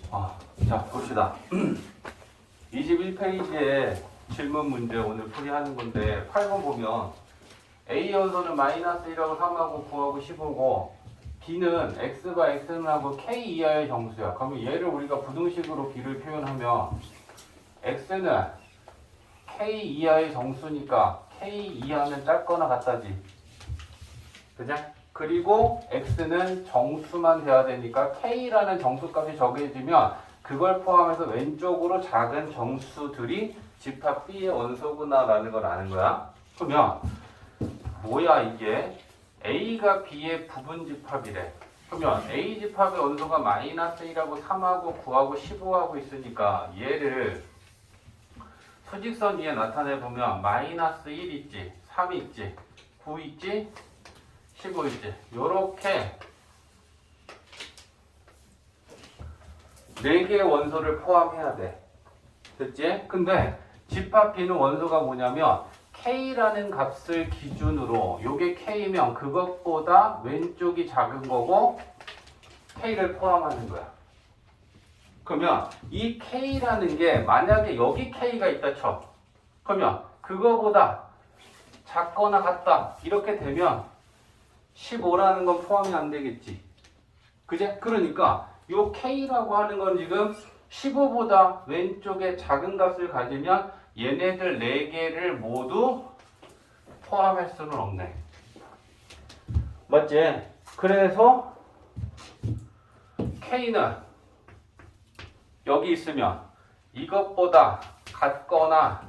자, 봅시다. 21페이지에 질문 문제 오늘 풀이하는 건데 8번 보면 A 연소는 마이너스 1하고 3하고 9하고 15고 B는 X가 X하고 K 이하의 정수야. 그러면 얘를 우리가 부등식으로 B를 표현하면 X는 K 이하의 정수니까 K 이하는 작거나 같다지. 그죠? 그리고 X는 정수만 돼야 되니까 K라는 정수값이 정해지면 그걸 포함해서 왼쪽으로 작은 정수들이 집합 B의 원소구나 라는 걸 아는 거야. 그러면 뭐야 이게? A가 B의 부분 집합이래. 그러면 A 집합의 원소가 마이너스 1하고 3하고 9하고 15하고 있으니까 얘를 수직선 위에 나타내보면 마이너스 1 있지, 3 있지, 9 있지, 15 있지. 요렇게 4개의 원소를 포함해야 돼. 됐지? 근데 집합 B는 원소가 뭐냐면 K라는 값을 기준으로 요게 K면 그것보다 왼쪽이 작은 거고 K를 포함하는 거야. 그러면 이 K라는 게 만약에 여기 K가 있다 쳐. 그러면 그거보다 작거나 같다. 이렇게 되면 15라는 건 포함이 안 되겠지. 그제? 그러니까 요 K라고 하는 건 지금 15보다 왼쪽에 작은 값을 가지면 얘네들 4개를 모두 포함할 수는 없네. 맞지? 그래서 K는 여기 있으면 이것보다 같거나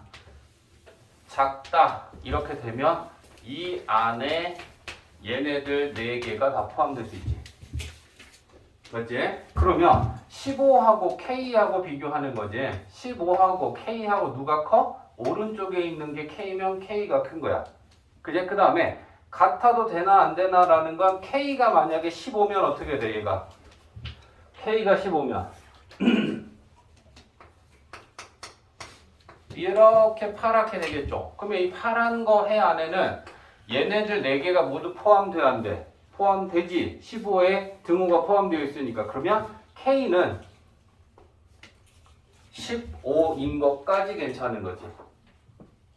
작다 이렇게 되면 이 안에 얘네들 4개가 다 포함될 수 있지. 맞지? 그러면 15하고 K하고 비교하는 거지. 15하고 K하고 누가 커? 오른쪽에 있는 게 K면 K가 큰 거야. 그제? 그 다음에 같아도 되나 안 되나 라는 건 K가 만약에 15면 어떻게 돼 얘가? K가 15면 이렇게 파랗게 되겠죠. 그러면 이 파란 거 해 안에는 얘네들 4개가 모두 포함돼야 안 돼. 포함되지. 15에 등호가 포함되어 있으니까. 그러면 K는 15인 것까지 괜찮은 거지.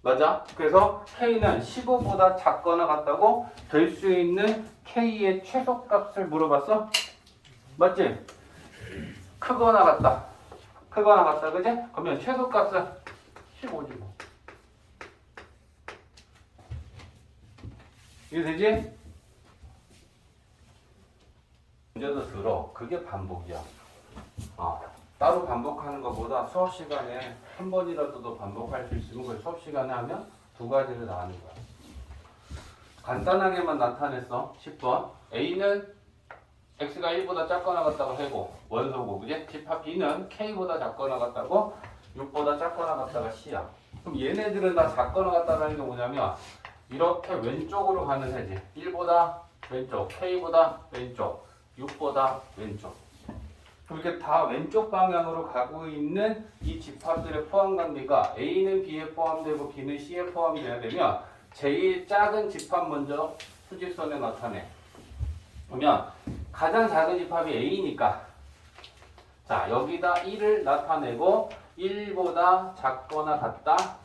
맞아? 그래서 K는 15보다 작거나 같다고 될 수 있는 K의 최소값을 물어봤어? 맞지? 크거나 같다. 크거나 같다. 그지? 그러면 최소값은 15지 뭐. 이게 되지? 문제도 들어. 그게 반복이야. 따로 반복하는 것보다 수업 시간에 한 번이라도 더 반복할 수 있으면 그 수업 시간에 하면 2가지를 다 하는 거야. 간단하게만 나타냈어. 10번. A는 X가 1보다 작거나 같다고 해고 원소고, 그지? 집합 B는 K보다 작거나 같다고 6보다 작거나 같다가 C야. 그럼 얘네들은 다 작거나 같다라는 게 뭐냐면 이렇게 왼쪽으로 가는 해지. 1보다 왼쪽, K보다 왼쪽, 6보다 왼쪽. 이렇게 다 왼쪽 방향으로 가고 있는 이 집합들의 포함 관계가 A는 B에 포함되고 B는 C에 포함되어야 되면 제일 작은 집합 먼저 수직선에 나타내. 그러면 가장 작은 집합이 A니까 자 여기다 1을 나타내고 1보다 작거나 같다.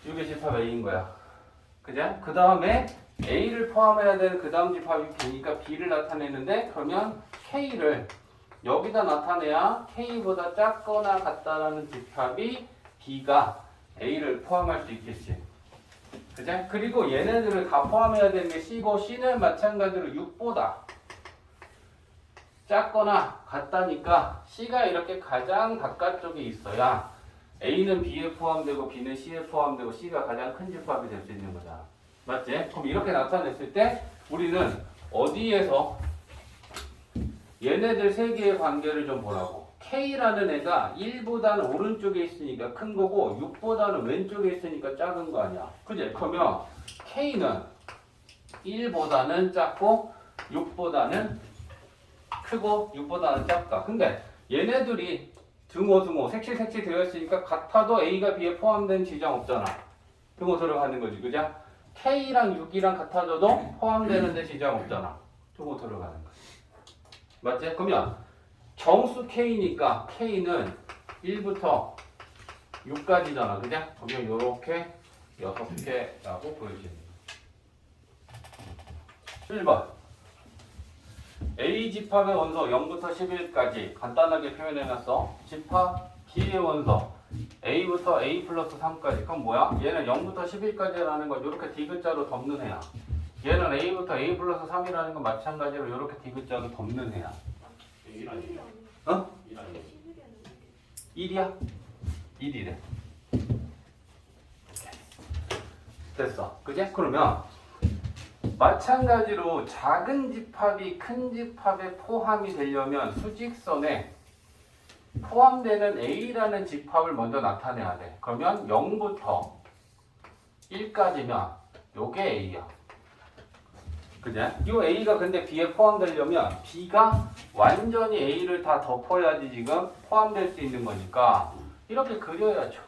이게 집합 A인 거야. 그죠? 그 다음에 A를 포함해야 되는 그 다음 집합이 B니까 B를 나타내는데 그러면 K를 여기다 나타내야 K보다 작거나 같다라는 집합이 B가 A를 포함할 수 있겠지. 그죠? 그리고 얘네들을 다 포함해야 되는 게 C고 C는 마찬가지로 6보다 작거나 같다니까 C가 이렇게 가장 바깥쪽에 있어야 A는 B에 포함되고 B는 C에 포함되고 C가 가장 큰 집합이 될 수 있는 거잖아. 맞지? 그럼 이렇게 나타냈을 때 우리는 어디에서 얘네들 3개의 관계를 좀 보라고. K라는 애가 1보다는 오른쪽에 있으니까 큰 거고 6보다는 왼쪽에 있으니까 작은 거 아니야. 그지? 그러면 K는 1보다는 작고 6보다는 크고 6보다는 작다. 근데 얘네들이 등호 색칠 되어 있으니까 같아도 A가 B에 포함된 지장 없잖아. 등호 들어가는 거지. 그죠? K랑 6이랑 같아져도 포함되는데 지장 없잖아. 등호 들어가는 거지. 맞지? 그러면 정수 K니까 K는 1부터 6까지잖아. 그죠? 그러면 요렇게 6개라고 보여집니다. 1번 A 집합의 원소 0부터 11까지 간단하게 표현해놨어. 집합 B의 원소 A부터 A 플러스 3까지. 그럼 뭐야? 얘는 0부터 11까지라는 건 이렇게 디귿자로 덮는 애야. 얘는 A부터 A 플러스 3이라는 건 마찬가지로 이렇게 디귿자로 덮는 애야. 1 아니에요? 어? 1 아니에요? 1이야? 1이래. 됐어. 그지? 그러면 마찬가지로 작은 집합이 큰 집합에 포함이 되려면 수직선에 포함되는 A라는 집합을 먼저 나타내야 돼. 그러면 0부터 1까지면 요게 A야. 그죠? 이 A가 근데 B에 포함되려면 B가 완전히 A를 다 덮어야지 지금 포함될 수 있는 거니까 이렇게 그려야죠.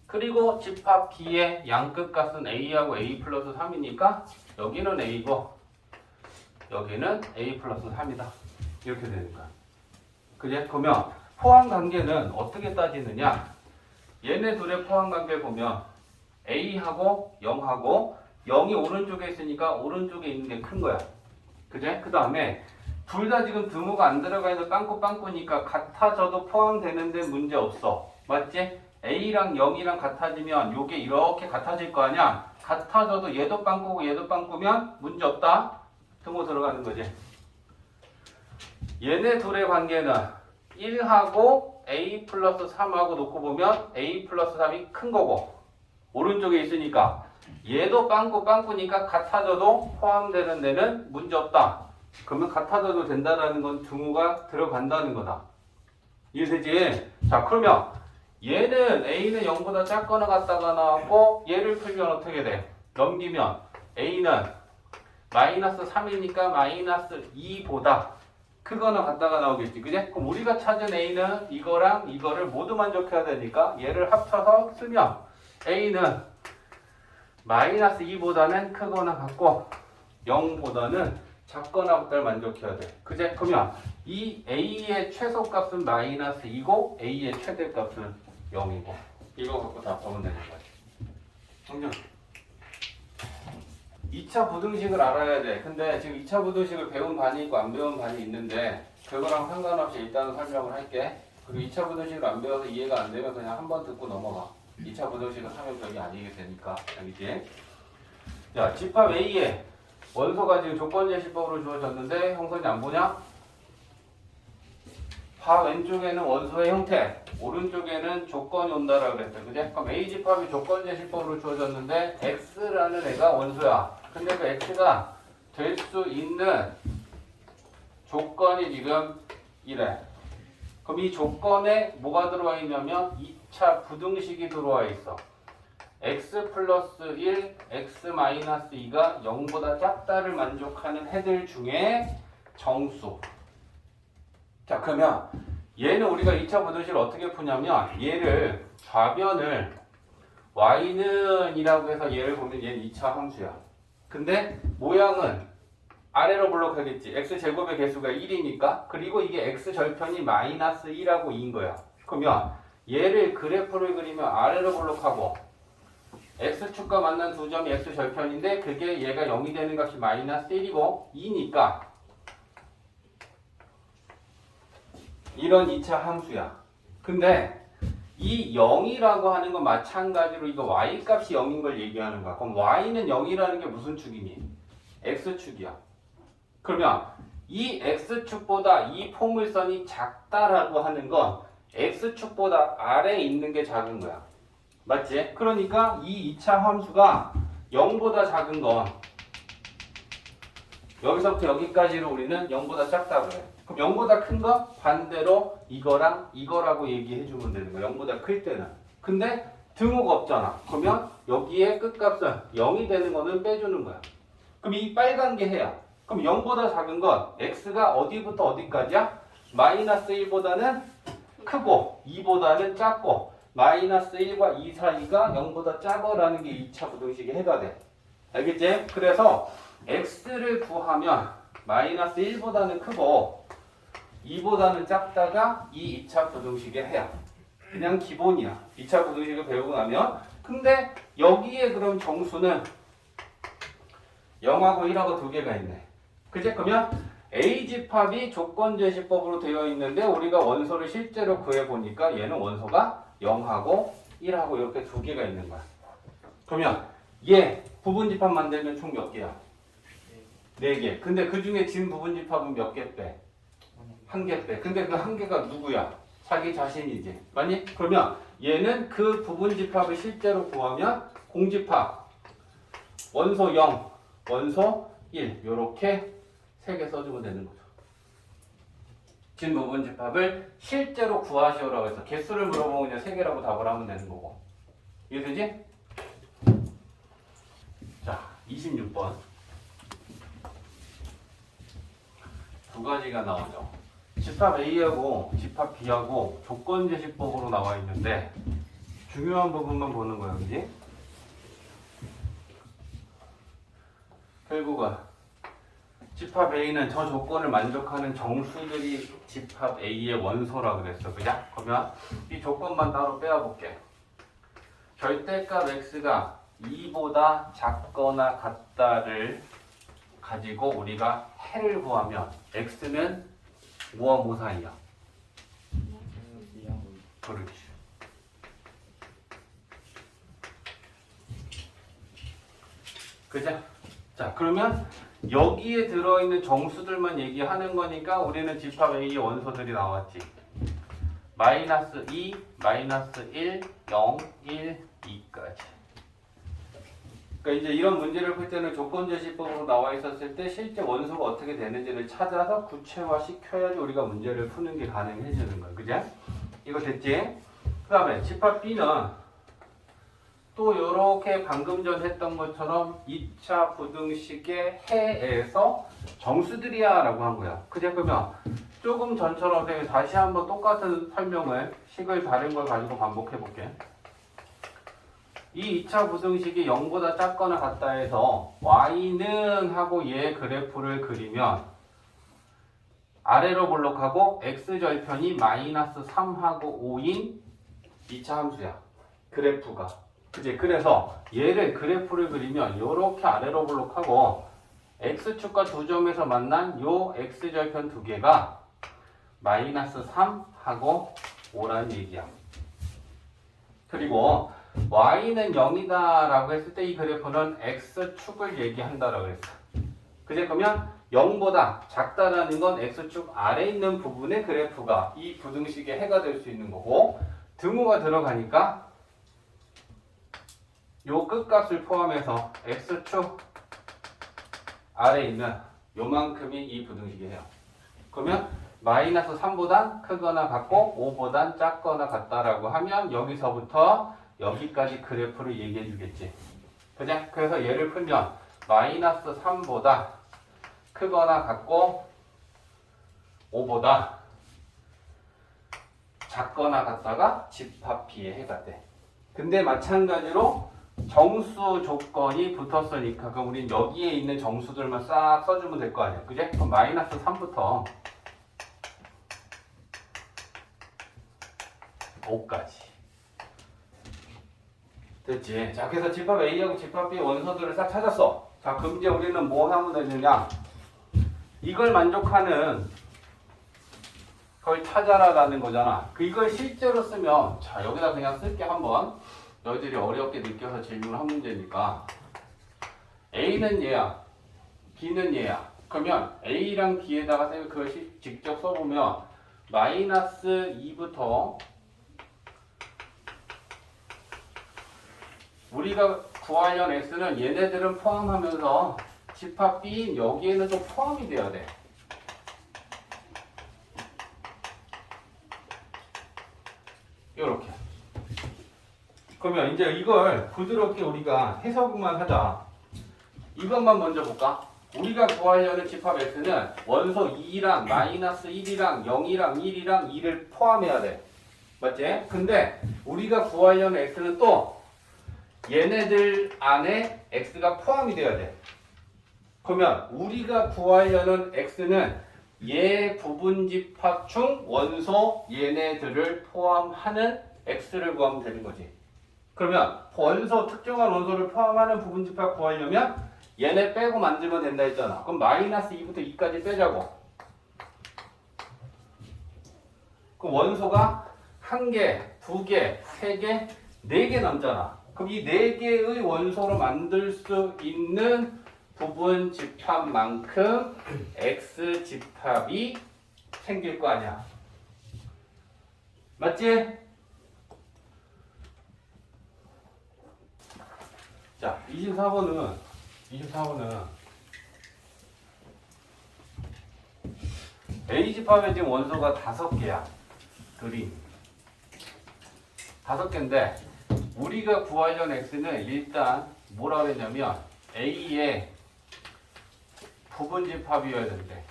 그리고 집합 B의 양끝 값은 A하고 A 플러스 3이니까 여기는 A고 여기는 A 플러스 3이다. 이렇게 되는 거야. 그제? 그러면 포함 관계는 어떻게 따지느냐? 얘네 둘의 포함 관계 보면 A하고 0하고 0이 오른쪽에 있으니까 오른쪽에 있는 게 큰 거야. 그제? 그 다음에 둘 다 지금 등호가 안 들어가 있는 빵꾸빵꾸니까 같아져도 포함되는데 문제 없어. 맞지? A랑 0이랑 같아지면 요게 이렇게 같아질 거 아니야? 같아져도 얘도 빵꾸고 얘도 빵꾸면 문제 없다. 등호 들어가는 거지. 얘네 둘의 관계는 1하고 A 플러스 3하고 놓고 보면 A 플러스 3이 큰 거고 오른쪽에 있으니까 얘도 빵꾸니까 같아져도 포함되는 데는 문제 없다. 그러면 같아져도 된다라는 건 등호가 들어간다는 거다. 이해되지? 자, 그러면 얘는 A는 0보다 작거나 같다가 나왔고 얘를 풀면 어떻게 돼? 넘기면 A는 마이너스 3이니까 마이너스 2보다 크거나 같다가 나오겠지. 그지? 그럼 우리가 찾은 A는 이거랑 이거를 모두 만족해야 되니까 얘를 합쳐서 쓰면 A는 마이너스 2보다는 크거나 같고 0보다는 작거나 같다를 만족해야 돼. 그제? 그러면 이 A의 최소값은 마이너스 2고 A의 최대값은 0이고 이거 갖고 다 보면 되는 거야. 정정. 2차 부등식을 알아야 돼. 근데 지금 2차 부등식을 배운 반이 있고 안 배운 반이 있는데 그거랑 상관없이 일단 설명을 할게. 그리고 2차 부등식을 안 배워서 이해가 안 되면 그냥 한번 듣고 넘어가. 2차 부등식을 하면 별이 아니게 되니까. 알겠지? 자, 집합 A에 원소가 지금 조건제시법으로 주어졌는데 형선이 안 보냐? 바 왼쪽에는 원소의 형태, 오른쪽에는 조건이 온다라고 그랬어요. 그지? 그럼 A 집합이 조건제시법으로 주어졌는데 X라는 애가 원소야. 근데 그 X가 될 수 있는 조건이 지금 이래. 그럼 이 조건에 뭐가 들어와 있냐면 2차 부등식이 들어와 있어. x 플러스 1, x 마이너스 2가 0보다 작다를 만족하는 해들 중에 정수. 자, 그러면 얘는 우리가 2차 부등식을 어떻게 푸냐면 얘를 좌변을 y는 이라고 해서 얘를 보면 얘는 2차 함수야. 근데 모양은 아래로 블록하겠지. x제곱의 개수가 1이니까. 그리고 이게 x절편이 마이너스 2라고 2인 거야. 그러면 얘를 그래프를 그리면 아래로 블록하고 x축과 만난 두 점이 x절편인데 그게 얘가 0이 되는 값이 마이너스 1이고 2니까 이런 2차 함수야. 근데 이 0이라고 하는 건 마찬가지로 이거 y값이 0인 걸 얘기하는 거야. 그럼 y는 0이라는 게 무슨 축이니? x축이야. 그러면 이 x축보다 이 포물선이 작다라고 하는 건 x축보다 아래에 있는 게 작은 거야. 맞지? 그러니까 이 2차 함수가 0보다 작은 건 여기서부터 여기까지로 우리는 0보다 작다고 해. 그럼 0보다 큰 거 반대로 이거랑 이거라고 얘기해 주면 되는 거야. 0보다 클 때는. 근데 등호가 없잖아. 그러면 여기에 끝값은 0이 되는 거는 빼주는 거야. 그럼 이 빨간 게 해야. 그럼 0보다 작은 건 x가 어디부터 어디까지야? 마이너스 1보다는 크고 2보다는 작고 마이너스 1과 2 사이가 0보다 작어라는 게 2차 부등식의 해가 돼. 알겠지? 그래서 x를 구하면 마이너스 1보다는 크고 2보다는 작다가 이 2차 부등식의 해야. 그냥 기본이야. 2차 부등식을 배우고 나면. 근데 여기에 그럼 정수는 0하고 1하고 두 개가 있네. 그치? 그러면 A집합이 조건제시법으로 되어 있는데 우리가 원소를 실제로 구해보니까 얘는 원소가 0하고 1하고 이렇게 두 개가 있는 거야. 그러면 얘 부분집합 만들면 총 몇 개야? 4개. 근데 그 중에 진 부분집합은 몇 개 빼? 1개 빼. 근데 그 1개가 누구야? 자기 자신이지. 맞니? 그러면 얘는 그 부분집합을 실제로 구하면 공집합 원소 0, 원소 1 요렇게 3개 써주면 되는 거죠. 진 부분집합을 실제로 구하시오라고 해서 개수를 물어보면 그냥 3개라고 답을 하면 되는 거고. 이해되지? 자, 26번. 두 가지가 나오죠. 집합 A하고 집합 B하고 조건제시법으로 나와 있는데 중요한 부분만 보는 거야, 그지? 결국은 집합 A는 저 조건을 만족하는 정수들이 집합 A의 원소라 그랬어, 그죠? 그러면 이 조건만 따로 빼어볼게. 절대값 X가 2보다 작거나 같다를 가지고 우리가 해를 구하면 X는 뭐와 뭐 사이야? 그렇지. 그죠? 자, 그러면 여기에 들어있는 정수들만 얘기하는 거니까 우리는 집합 A의 원소들이 나왔지. 마이너스 2, 마이너스 1, 0, 1, 2까지. 그러니까 이제 이런 문제를 풀 때는 조건제시법으로 나와 있었을 때 실제 원소가 어떻게 되는지를 찾아서 구체화시켜야지 우리가 문제를 푸는 게 가능해지는 거야. 그죠? 이거 됐지? 그 다음에 집합 B는 또 요렇게 방금 전 했던 것처럼 2차 부등식의 해에서 정수들이야 라고 한 거야. 그죠? 그러면 조금 전처럼 다시 한번 똑같은 설명을 식을 다른 걸 가지고 반복해 볼게. 이 2차 부등식이 0보다 작거나 같다 해서 y는 하고 얘 그래프를 그리면 아래로 볼록하고 x절편이 마이너스 3하고 5인 2차 함수야. 그래프가. 그치? 그래서 얘를 그래프를 그리면 요렇게 아래로 볼록하고 x축과 두 점에서 만난 요 x절편 두 개가 마이너스 3하고 5라는 얘기야. 그리고 y는 0이다 라고 했을 때 이 그래프는 x축을 얘기한다라고 했어. 그제? 그러면 0보다 작다라는 건 x축 아래 있는 부분의 그래프가 이 부등식의 해가 될 수 있는 거고, 등호가 들어가니까 요 끝값을 포함해서 x축 아래 있는 요만큼이 이 부등식의 해요. 그러면 마이너스 3보다 크거나 같고 5보다 작거나 같다라고 하면 여기서부터 여기까지 그래프를 얘기해 주겠지. 그죠? 그래서 얘를 풀면 마이너스 3보다 크거나 같고 5보다 작거나 같다가 집합 B의 해가 돼. 근데 마찬가지로 정수 조건이 붙었으니까 그럼 우린 여기에 있는 정수들만 싹 써주면 될 거 아니야. 그죠? 그럼 마이너스 3부터 5까지. 됐지? 자, 그래서 집합 A하고 집합 B의 원소들을 싹 찾았어. 자, 그럼 이제 우리는 뭐 하면 되느냐? 이걸 만족하는 걸 찾아라라는 거잖아. 이걸 실제로 쓰면, 자, 여기다 그냥 쓸게 한번. 너희들이 어렵게 느껴서 질문한 문제니까. A는 얘야. B는 얘야. 그러면 A랑 B에다가 그걸 직접 써보면 마이너스 2부터 우리가 구하려는 x는 얘네들은 포함하면서 집합 B인 여기에는 또 포함이 돼야 돼. 요렇게. 그러면 이제 이걸 부드럽게 우리가 해석만 하자. 이것만 먼저 볼까? 우리가 구하려는 집합 x는 원소 2랑 마이너스 1이랑 0이랑 1이랑 2를 포함해야 돼. 맞지? 근데 우리가 구하려는 x는 또 얘네들 안에 x가 포함이 돼야 돼. 그러면 우리가 구하려는 x는 얘 부분집합 중 원소 얘네들을 포함하는 x를 구하면 되는 거지. 그러면 원소 특정한 원소를 포함하는 부분집합 구하려면 얘네 빼고 만들면 된다 했잖아. 그럼 마이너스 2부터 2까지 빼자고. 그럼 원소가 1개, 2개, 3개, 4개 남잖아. 그럼 이 4개의 원소로 만들 수 있는 부분 집합만큼 x 집합이 생길 거 아니야. 맞지? 자, 24번은 A 집합에 지금 원소가 5개야. 그림 5개인데 우리가 구하려는 x는 일단 뭐라 그랬냐면 A의 부분집합이어야 된대.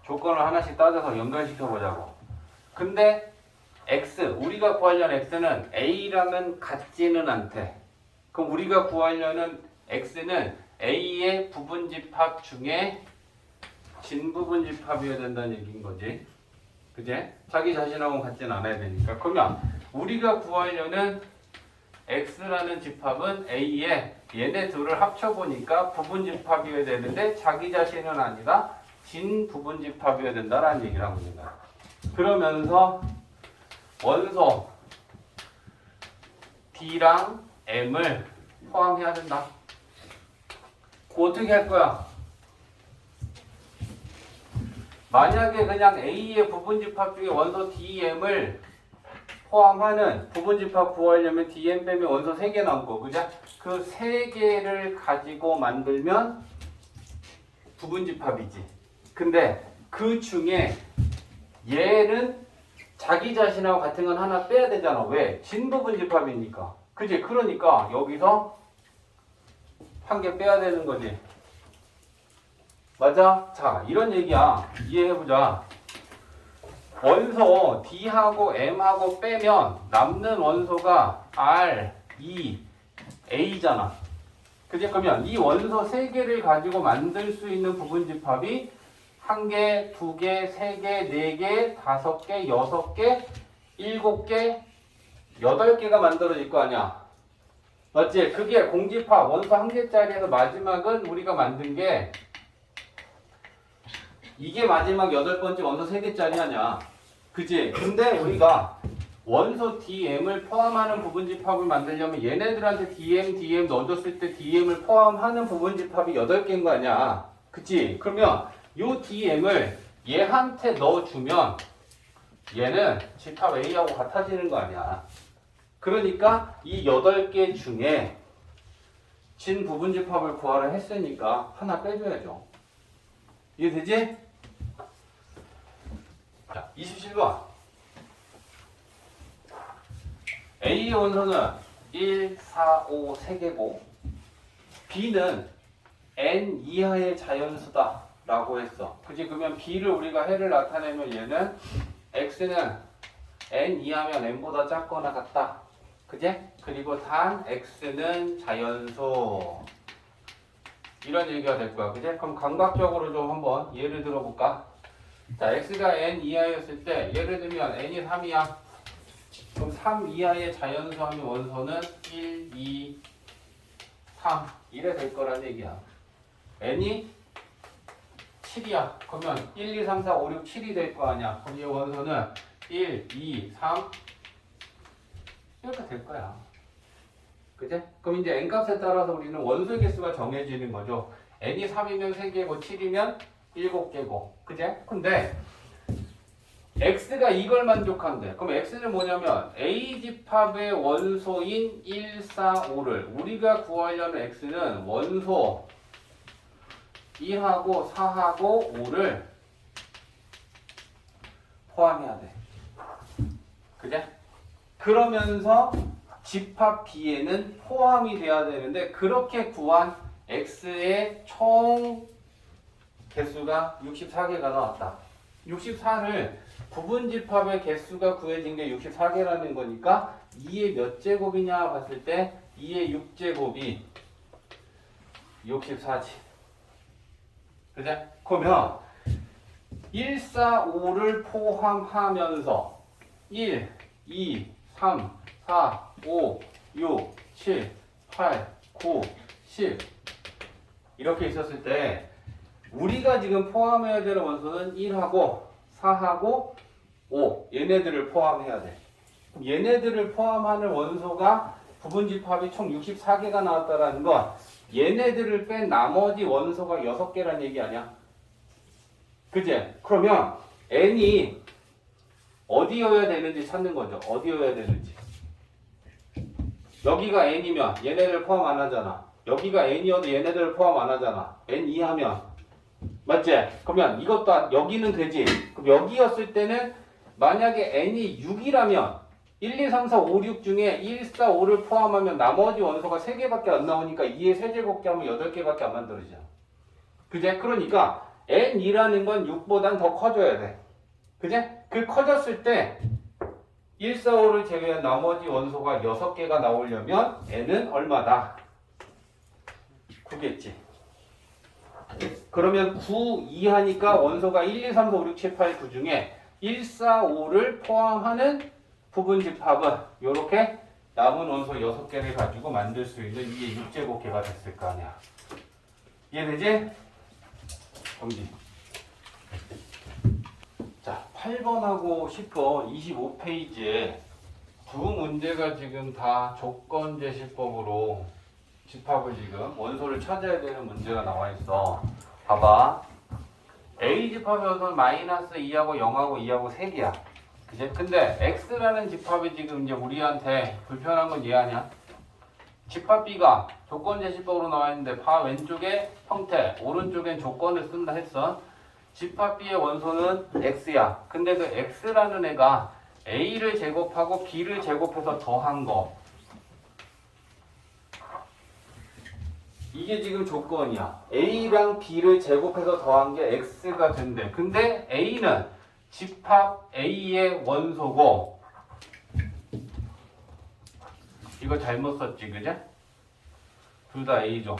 조건을 하나씩 따져서 연결시켜 보자고. 근데 x, 우리가 구하려는 x는 a랑은 같지는 않대. 그럼 우리가 구하려는 x는 a의 부분집합 중에 진부분집합이어야 된다는 얘기인 거지. 그제? 자기 자신하고 같지는 않아야 되니까. 그러면 우리가 구하려는 x라는 집합은 a에 얘네 둘을 합쳐보니까 부분집합이어야 되는데 자기 자신은 아니라 진부분집합이어야 된다라는 얘기를 하고 있는 거야. 그러면서 원소 D랑 M을 포함해야 된다. 그거 어떻게 할 거야? 만약에 그냥 A의 부분집합 중에 원소 DM을 포함하는 부분집합 구하려면 DM 빼면 원소 3개 남고, 그죠? 그 3개를 가지고 만들면 부분집합이지. 근데 그 중에 얘는 자기 자신하고 같은 건 하나 빼야 되잖아. 왜? 진부분집합이니까. 그지? 그러니까 여기서 한 개 빼야 되는 거지. 맞아? 자, 이런 얘기야. 이해해보자. 원소 D하고 M하고 빼면 남는 원소가 R, E, A잖아. 그지? 그러면 이 원소 3개를 가지고 만들 수 있는 부분집합이 1개, 2개, 3개, 4개, 5개, 6개, 7개, 8개가 만들어질 거 아니야. 맞지? 그게 공집합 원소 1개짜리에서 마지막은 우리가 만든 게 이게 마지막 8번째 원소 3개짜리 아니야. 그치? 근데 우리가 원소 DM을 포함하는 부분집합을 만들려면 얘네들한테 DM 넣어줬을 때 DM을 포함하는 부분집합이 8개인 거 아니야. 그치? 그러면 요 DM을 얘한테 넣어주면 얘는 집합 A하고 같아지는 거 아니야. 그러니까 이 8개 중에 진 부분집합을 구하라 했으니까 하나 빼줘야죠. 이해되지? 자, 27번. A의 원소는 1, 4, 5, 3개고 B는 N 이하의 자연수다 라고 했어. 그치? 그러면 B를 우리가 해를 나타내면 얘는 X는 N 이하면 N보다 작거나 같다. 그제? 그리고 단 X는 자연수. 이런 얘기가 될 거야. 그제? 그럼 감각적으로 좀 한번 예를 들어볼까? 자, X가 N 이하였을 때 예를 들면 N이 3이야. 그럼 3 이하의 자연수 하면 원소는 1, 2, 3 이래 될 거란 얘기야. N이 7이야. 그러면 1, 2, 3, 4, 5, 6, 7이 될 거 아니야. 그럼 이 원소는 1, 2, 3 이렇게 될 거야. 그제? 그럼 이제 N값에 따라서 우리는 원소의 개수가 정해지는 거죠. N이 3이면 3개고 7이면 7개고. 그제? 근데 X가 이걸 만족한대. 그럼 X는 뭐냐면 A집합의 원소인 1, 4, 5를 우리가 구하려는 X는 원소 2하고 4하고 5를 포함해야 돼. 그제? 그러면서 집합 B에는 포함이 돼야 되는데 그렇게 구한 X의 총 개수가 64개가 나왔다. 64를 부분집합의 개수가 구해진 게 64개라는 거니까 2의 몇 제곱이냐 봤을 때 2의 6제곱이 64지. 그죠? 그러면 1, 4, 5를 포함하면서 1, 2, 3, 4, 5, 6, 7, 8, 9, 10 이렇게 있었을 때 우리가 지금 포함해야 되는 원소는 1하고 4하고 5 얘네들을 포함해야 돼. 그럼 얘네들을 포함하는 원소가 부분집합이 총 64개가 나왔다라는 건 얘네들을 뺀 나머지 원소가 6개란 얘기 아니야? 그지? 그러면 n이 어디여야 되는지 찾는 거죠. 어디여야 되는지. 여기가 n이면 얘네들 포함 안 하잖아. 여기가 n이어도 얘네들을 포함 안 하잖아. n 2하면 맞지? 그러면 이것도 여기는 되지. 그럼 여기였을 때는 만약에 n이 6이라면 1, 2, 3, 4, 5, 6 중에 1, 4, 5를 포함하면 나머지 원소가 3개밖에 안 나오니까 2의 세제곱기 하면 8개밖에 안 만들어지잖아. 그제? 그러니까 n이라는 건 6보단 더 커져야 돼. 그제? 그 커졌을 때 1, 4, 5를 제외한 나머지 원소가 6개가 나오려면 n은 얼마다? 9겠지. 그러면 9, 2 하니까 원소가 1, 2, 3, 4, 5, 6, 7, 8, 9 중에 1, 4, 5를 포함하는 부분집합은 이렇게 남은 원소 6개를 가지고 만들 수 있는 이게 6제곱개가 됐을 거 아니야. 이해되지? 정지. 자, 8번하고 10번 25페이지에 두 문제가 지금 다 조건제시법으로 집합을 지금 원소를 찾아야 되는 문제가 나와 있어. 봐봐. A 집합의 원소는 마이너스 2하고 0하고 2하고 3개야. 그치? 근데 X라는 집합이 지금 이제 우리한테 불편한 건 이해하냐? 집합 B가 조건제시법으로 나와 있는데 바 왼쪽에 형태, 오른쪽엔 조건을 쓴다 했어. 집합 B의 원소는 X야. 근데 그 X라는 애가 A를 제곱하고 B를 제곱해서 더한 거. 이게 지금 조건이야. A랑 B를 제곱해서 더한 게 X가 된대. 근데 A는 집합 A의 원소고 이거 잘못 썼지, 그제? 둘 다 A죠.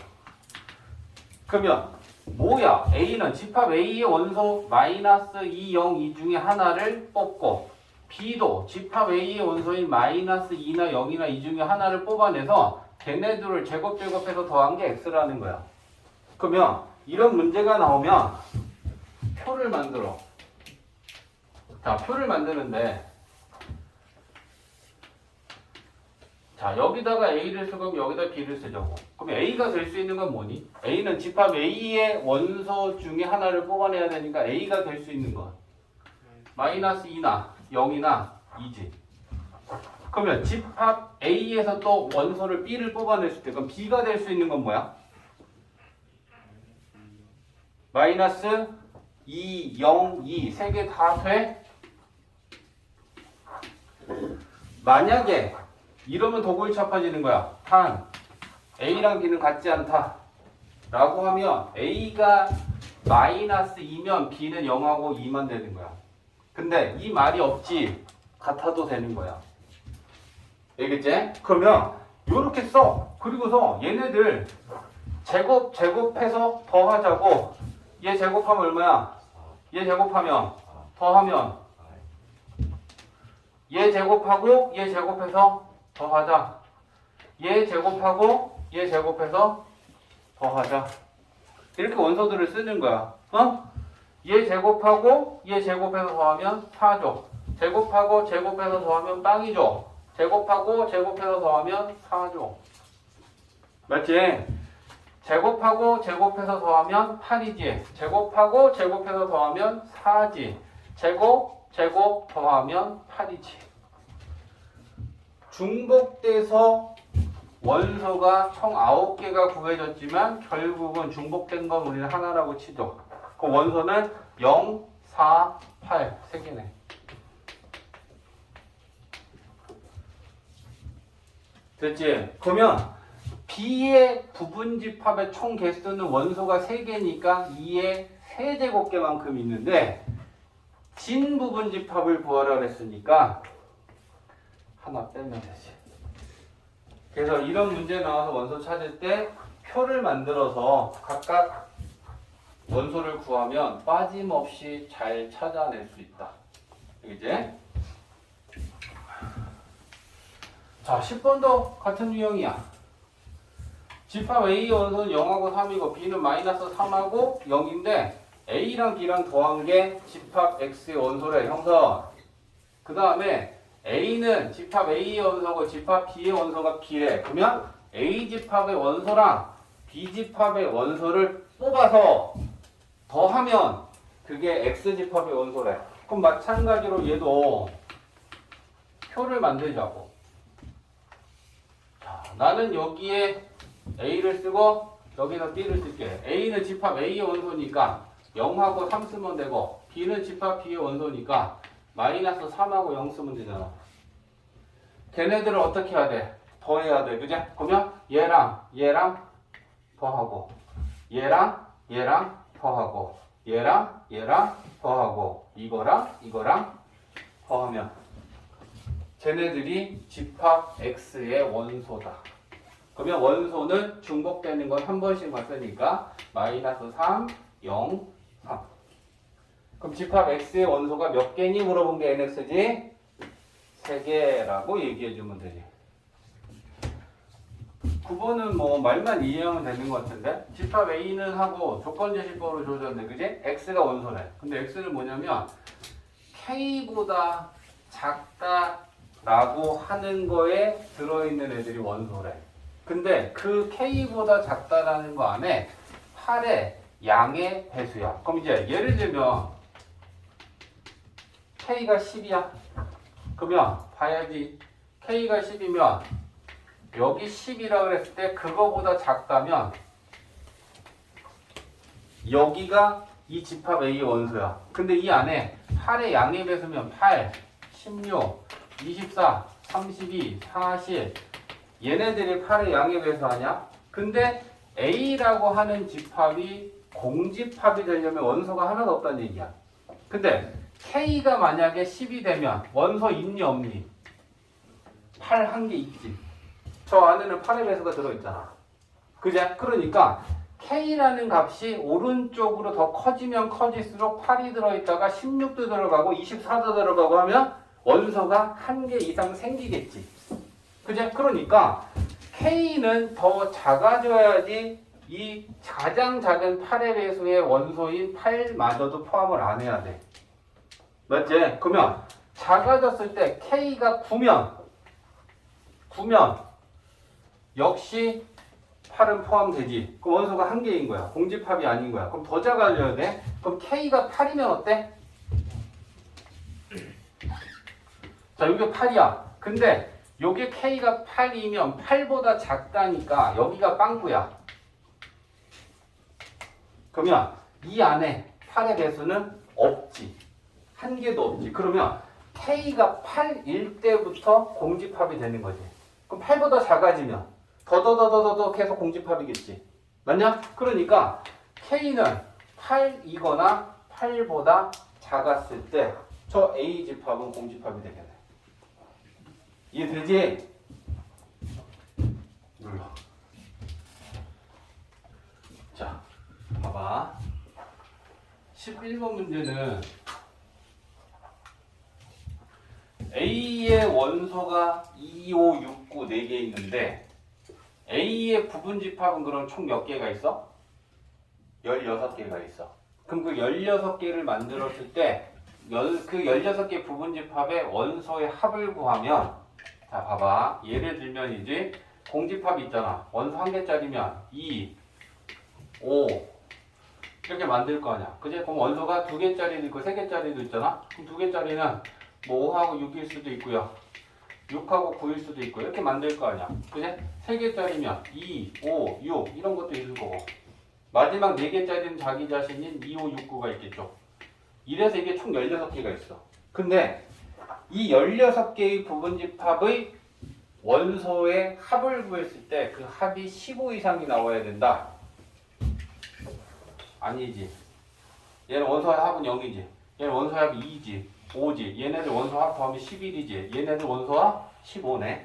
그러면 뭐야? A는 집합 A의 원소 마이너스 2, 0, 2 중에 하나를 뽑고 B도 집합 A의 원소인 마이너스 2나 0이나 2 중에 하나를 뽑아내서 걔네들을 제곱해서 더한 게 X라는 거야. 그러면 이런 문제가 나오면 표를 만들어. 자, 표를 만드는데 자, 여기다가 A를 쓰고 여기다 B를 쓰자고. 그럼 A가 될 수 있는 건 뭐니? A는 집합 A의 원소 중에 하나를 뽑아내야 되니까 A가 될 수 있는 건 마이너스 2나 0이나 2지. 그러면 집합 A에서 또 원소를 B를 뽑아냈을 때 그럼 B가 될 수 있는 건 뭐야? 마이너스 2, 0, 2 세 개 다 돼? 만약에 이러면 더 골치 아파지는 거야. 단 A랑 B는 같지 않다 라고 하면 A가 마이너스 2면 B는 0하고 2만 되는 거야. 근데 이 말이 없지. 같아도 되는 거야. 알겠지? 그러면 요렇게 써. 그리고서 얘네들 제곱해서 더하자고. 얘 제곱하면 얼마야? 얘 제곱하면 더하면 얘 제곱하고 얘 제곱해서 더하자. 얘 제곱하고 얘 제곱해서 더하자. 이렇게 원소들을 쓰는 거야. 어? 얘 제곱하고 얘 제곱해서 더하면 4죠. 제곱하고 제곱해서 더하면 빵이죠. 제곱하고 제곱해서 더하면 4죠. 맞지? 제곱하고 제곱해서 더하면 8이지. 제곱하고 제곱해서 더하면 4지. 제곱 더하면 8이지. 중복돼서 원소가 총 9개가 구해졌지만 결국은 중복된 건 우리는 하나라고 치죠. 그 원소는 0, 4, 8 3개네. 됐지? 그러면 B의 부분집합의 총 개수는 원소가 3개니까 2의 세제곱개만큼 있는데 진 부분집합을 구하라 그랬으니까 하나 빼면 되지. 그래서 이런 문제 나와서 원소 찾을 때 표를 만들어서 각각 원소를 구하면 빠짐없이 잘 찾아낼 수 있다. 이제 자, 10번도 같은 유형이야. 집합 A 원소는 0하고 3이고 B는 마이너스 3하고 0인데 A랑 B랑 더한 게 집합 X의 원소래, 형성. 그 다음에 A는 집합 A의 원소고 집합 B의 원소가 B래. 그러면 A 집합의 원소랑 B 집합의 원소를 뽑아서 더하면 그게 X 집합의 원소래. 그럼 마찬가지로 얘도 표를 만들자고. 자, 나는 여기에 A를 쓰고 여기다 B를 쓸게. A는 집합 A의 원소니까 0하고 3 쓰면 되고 B는 집합 B의 원소니까 마이너스 3하고 0 쓰면 되잖아. 걔네들을 어떻게 해야 돼? 더해야 돼. 그지? 그러면 얘랑 더하고 얘랑 더하고 얘랑 더하고 이거랑 더하면 쟤네들이 집합 X의 원소다. 그러면 원소는 중복되는 건 한 번씩만 쓰니까 마이너스 3, 0, 3. 그럼 집합 X의 원소가 몇 개니 물어본 게 NX지? 3개라고 얘기해주면 되지. 9번은 뭐 말만 이해하면 되는 것 같은데 집합 A는 하고 조건제시법으로 줘줬는데 그지? X가 원소래. 근데 X는 뭐냐면 K보다 작다라고 하는 거에 들어있는 애들이 원소래. 근데 그 K보다 작다라는 거 안에 8의 양의 배수야. 그럼 이제 예를 들면 K가 10이야. 그러면 봐야지. K가 10이면 여기 10이라 그랬을 때 그거보다 작다면 여기가 이 집합 A의 원소야. 근데 이 안에 8의 양의 배수면 8, 16, 24, 32, 40 얘네들이 8의 양의 배수 아니야? 근데 A라고 하는 집합이 공집합이 되려면 원소가 하나도 없다는 얘기야. 근데 K가 만약에 10이 되면 원소 있니 없니? 8 한 개 있지. 저 안에는 8의 배수가 들어있잖아. 그제? 그러니까 K라는 값이 오른쪽으로 더 커지면 커질수록 8이 들어있다가 16도 들어가고 24도 들어가고 하면 원소가 한 개 이상 생기겠지. 그제? 그러니까 K는 더 작아져야지 이 가장 작은 8의 배수의 원소인 8마저도 포함을 안 해야 돼. 맞지? 그러면 작아졌을 때 K가 9면 역시 8은 포함되지. 그럼 원소가 한 개인 거야. 공집합이 아닌 거야. 그럼 더 작아져야 돼. 그럼 K가 8이면 어때? 자, 이게 8이야. 근데 요게 K가 8이면 8보다 작다니까 여기가 빵꾸야. 그러면 이 안에 8의 배수는 없지. 한 개도 없지. 그러면 K가 8일 때부터 공집합이 되는 거지. 그럼 8보다 작아지면 더 계속 공집합이겠지. 맞냐? 그러니까 K는 8이거나 8보다 작았을 때 저 A 집합은 공집합이 되겠네. 이해되지? 눌러. 자, 봐봐. 11번 문제는 A의 원소가 2, 5, 6, 9, 4개 있는데 A의 부분집합은 그럼 총 몇 개가 있어? 16개가 있어. 그럼 그 16개를 만들었을 때 그 16개 부분집합의 원소의 합을 구하면 자 봐봐. 예를 들면 이제 공집합이 있잖아. 원소 한 개짜리면 2, 5 이렇게 만들 거 아니야. 그지? 그럼 원소가 2개짜리도 있고 3개짜리도 있잖아. 그럼 2개짜리는 뭐 5하고 6일 수도 있고요. 6하고 9일 수도 있고 이렇게 만들 거 아니야. 그지? 3개짜리면 2, 5, 6 이런 것도 있을 거고 마지막 4개짜리는 자기 자신인 2, 5, 6, 9가 있겠죠. 이래서 이게 총 16개가 있어. 근데 이 16개의 부분집합의 원소의 합을 구했을 때 그 합이 15 이상이 나와야 된다. 아니지. 얘는 원소의 합은 0이지. 얘는 원소의 합이 2지. 5지. 얘네들 원소 합 더하면 11이지. 얘네들 원소 합 15네.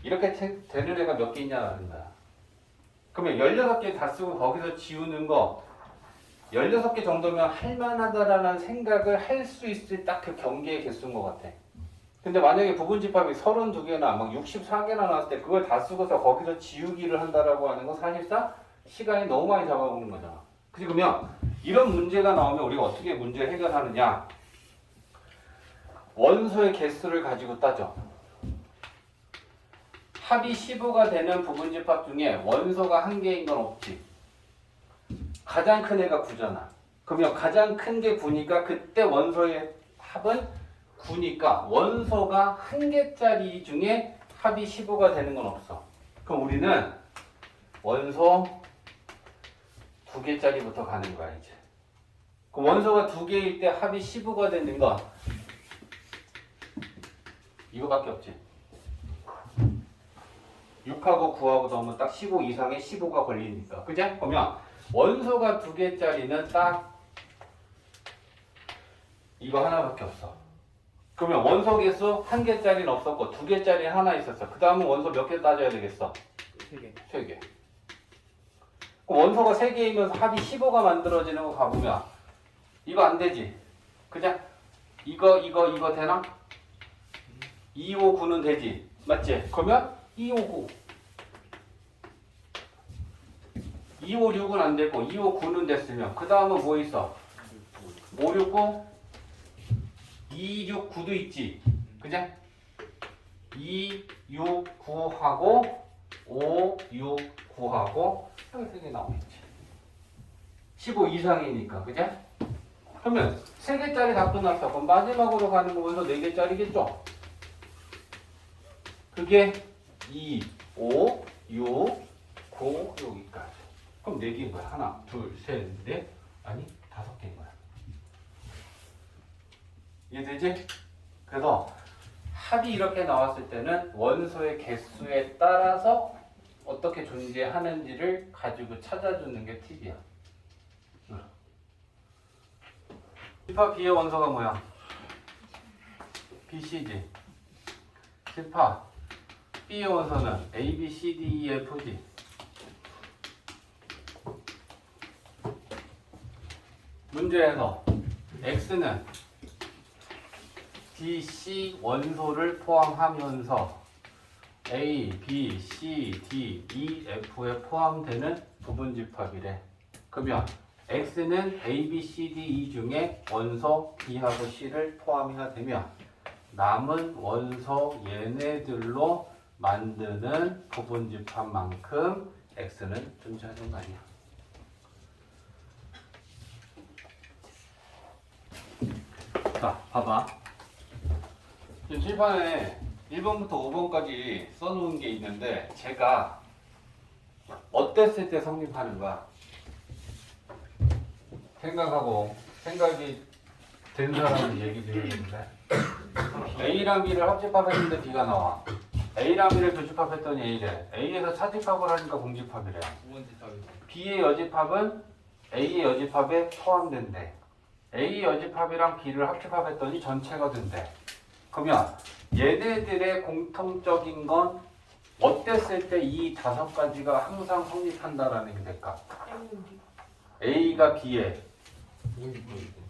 이렇게 되는 애가 몇 개 있냐는 거야. 그러면 16개 다 쓰고 거기서 지우는 거 16개 정도면 할만하다라는 생각을 할 수 있을 딱 그 경계의 개수인 것 같아. 근데 만약에 부분집합이 32개나 막 64개나 나왔을 때 그걸 다 쓰고서 거기서 지우기를 한다라고 하는 건 사실상 시간이 너무 많이 잡아먹는 거잖아. 그치? 그러면 이런 문제가 나오면 우리가 어떻게 문제 해결하느냐? 원소의 개수를 가지고 따져. 합이 15가 되는 부분집합 중에 원소가 한 개인 건 없지. 가장 큰 애가 9잖아. 그러면 가장 큰 게 9니까 그때 원소의 합은 9니까 원소가 한 개짜리 중에 합이 15가 되는 건 없어. 그럼 우리는 원소 2개짜리부터 가는 거야 이제. 그럼 원소가 2개일 때 합이 15가 되는 거 이거밖에 없지. 6하고 9하고 더하면 딱 15 이상의 15가 걸리니까. 그죠? 그러면 원소가 2개짜리는 딱 이거 하나밖에 없어. 그러면 원소 개수 1개짜리는 없었고 2개짜리 하나 있었어. 그 다음은 원소 몇 개 따져야 되겠어? 3개. 3개. 그럼 원소가 3개이면서 합이 15가 만들어지는 거 가보면 이거 안 되지. 그냥 이거 되나? 2, 5, 9는 되지. 맞지? 그러면 2, 5, 9. 2, 5, 6은 안 되고 2, 5, 9는 됐으면 그 다음은 뭐 있어? 5, 6, 9 2, 6, 9도 있지. 그죠? 2, 6, 9하고 5, 6, 9하고 여기 3개 나오겠지. 15 이상이니까. 그죠? 그러면 3개짜리 다 끝났어. 그럼 마지막으로 가는 거 원소 4개짜리겠죠? 그게 2, 5, 6, 9 여기까지. 그럼 4개인 거야. 하나, 둘, 셋, 넷. 아니 5개인 거야. 이해되지? 그래서 합이 이렇게 나왔을 때는 원소의 개수에 따라서 어떻게 존재하는지를 가지고 찾아주는 게 팁이야. 집합 B의 원소가 뭐야? BC지. 집합 B의 원소는 A, B, C, D, E, F지. 문제에서 X는 D, C 원소를 포함하면서 A, B, C, D, E, F에 포함되는 부분집합이래. 그러면 X는 A, B, C, D, E 중에 원소 B하고 C를 포함해야 되면 남은 원소 얘네들로 만드는 부분집합만큼 X는 존재하는 거 아니야. 자, 봐봐. 지금 칠판에 1번부터 5번까지 써놓은 게 있는데 제가 어땠을 때 성립하는 거야? 생각하고 생각이 된 사람은 얘기 좀 해주는데 A랑 B를 합집합했는데 B가 나와. A랑 B를 교집합했더니 A래. A에서 차집합을 하니까 공집합이래. B의 여집합은 A의 여집합에 포함된대. A 여집합이랑 B를 합집합했더니 전체가 된대. 그러면 얘네들의 공통적인 건 어땠을 때 이 5가지가 항상 성립한다라는 게 될까? A가 B의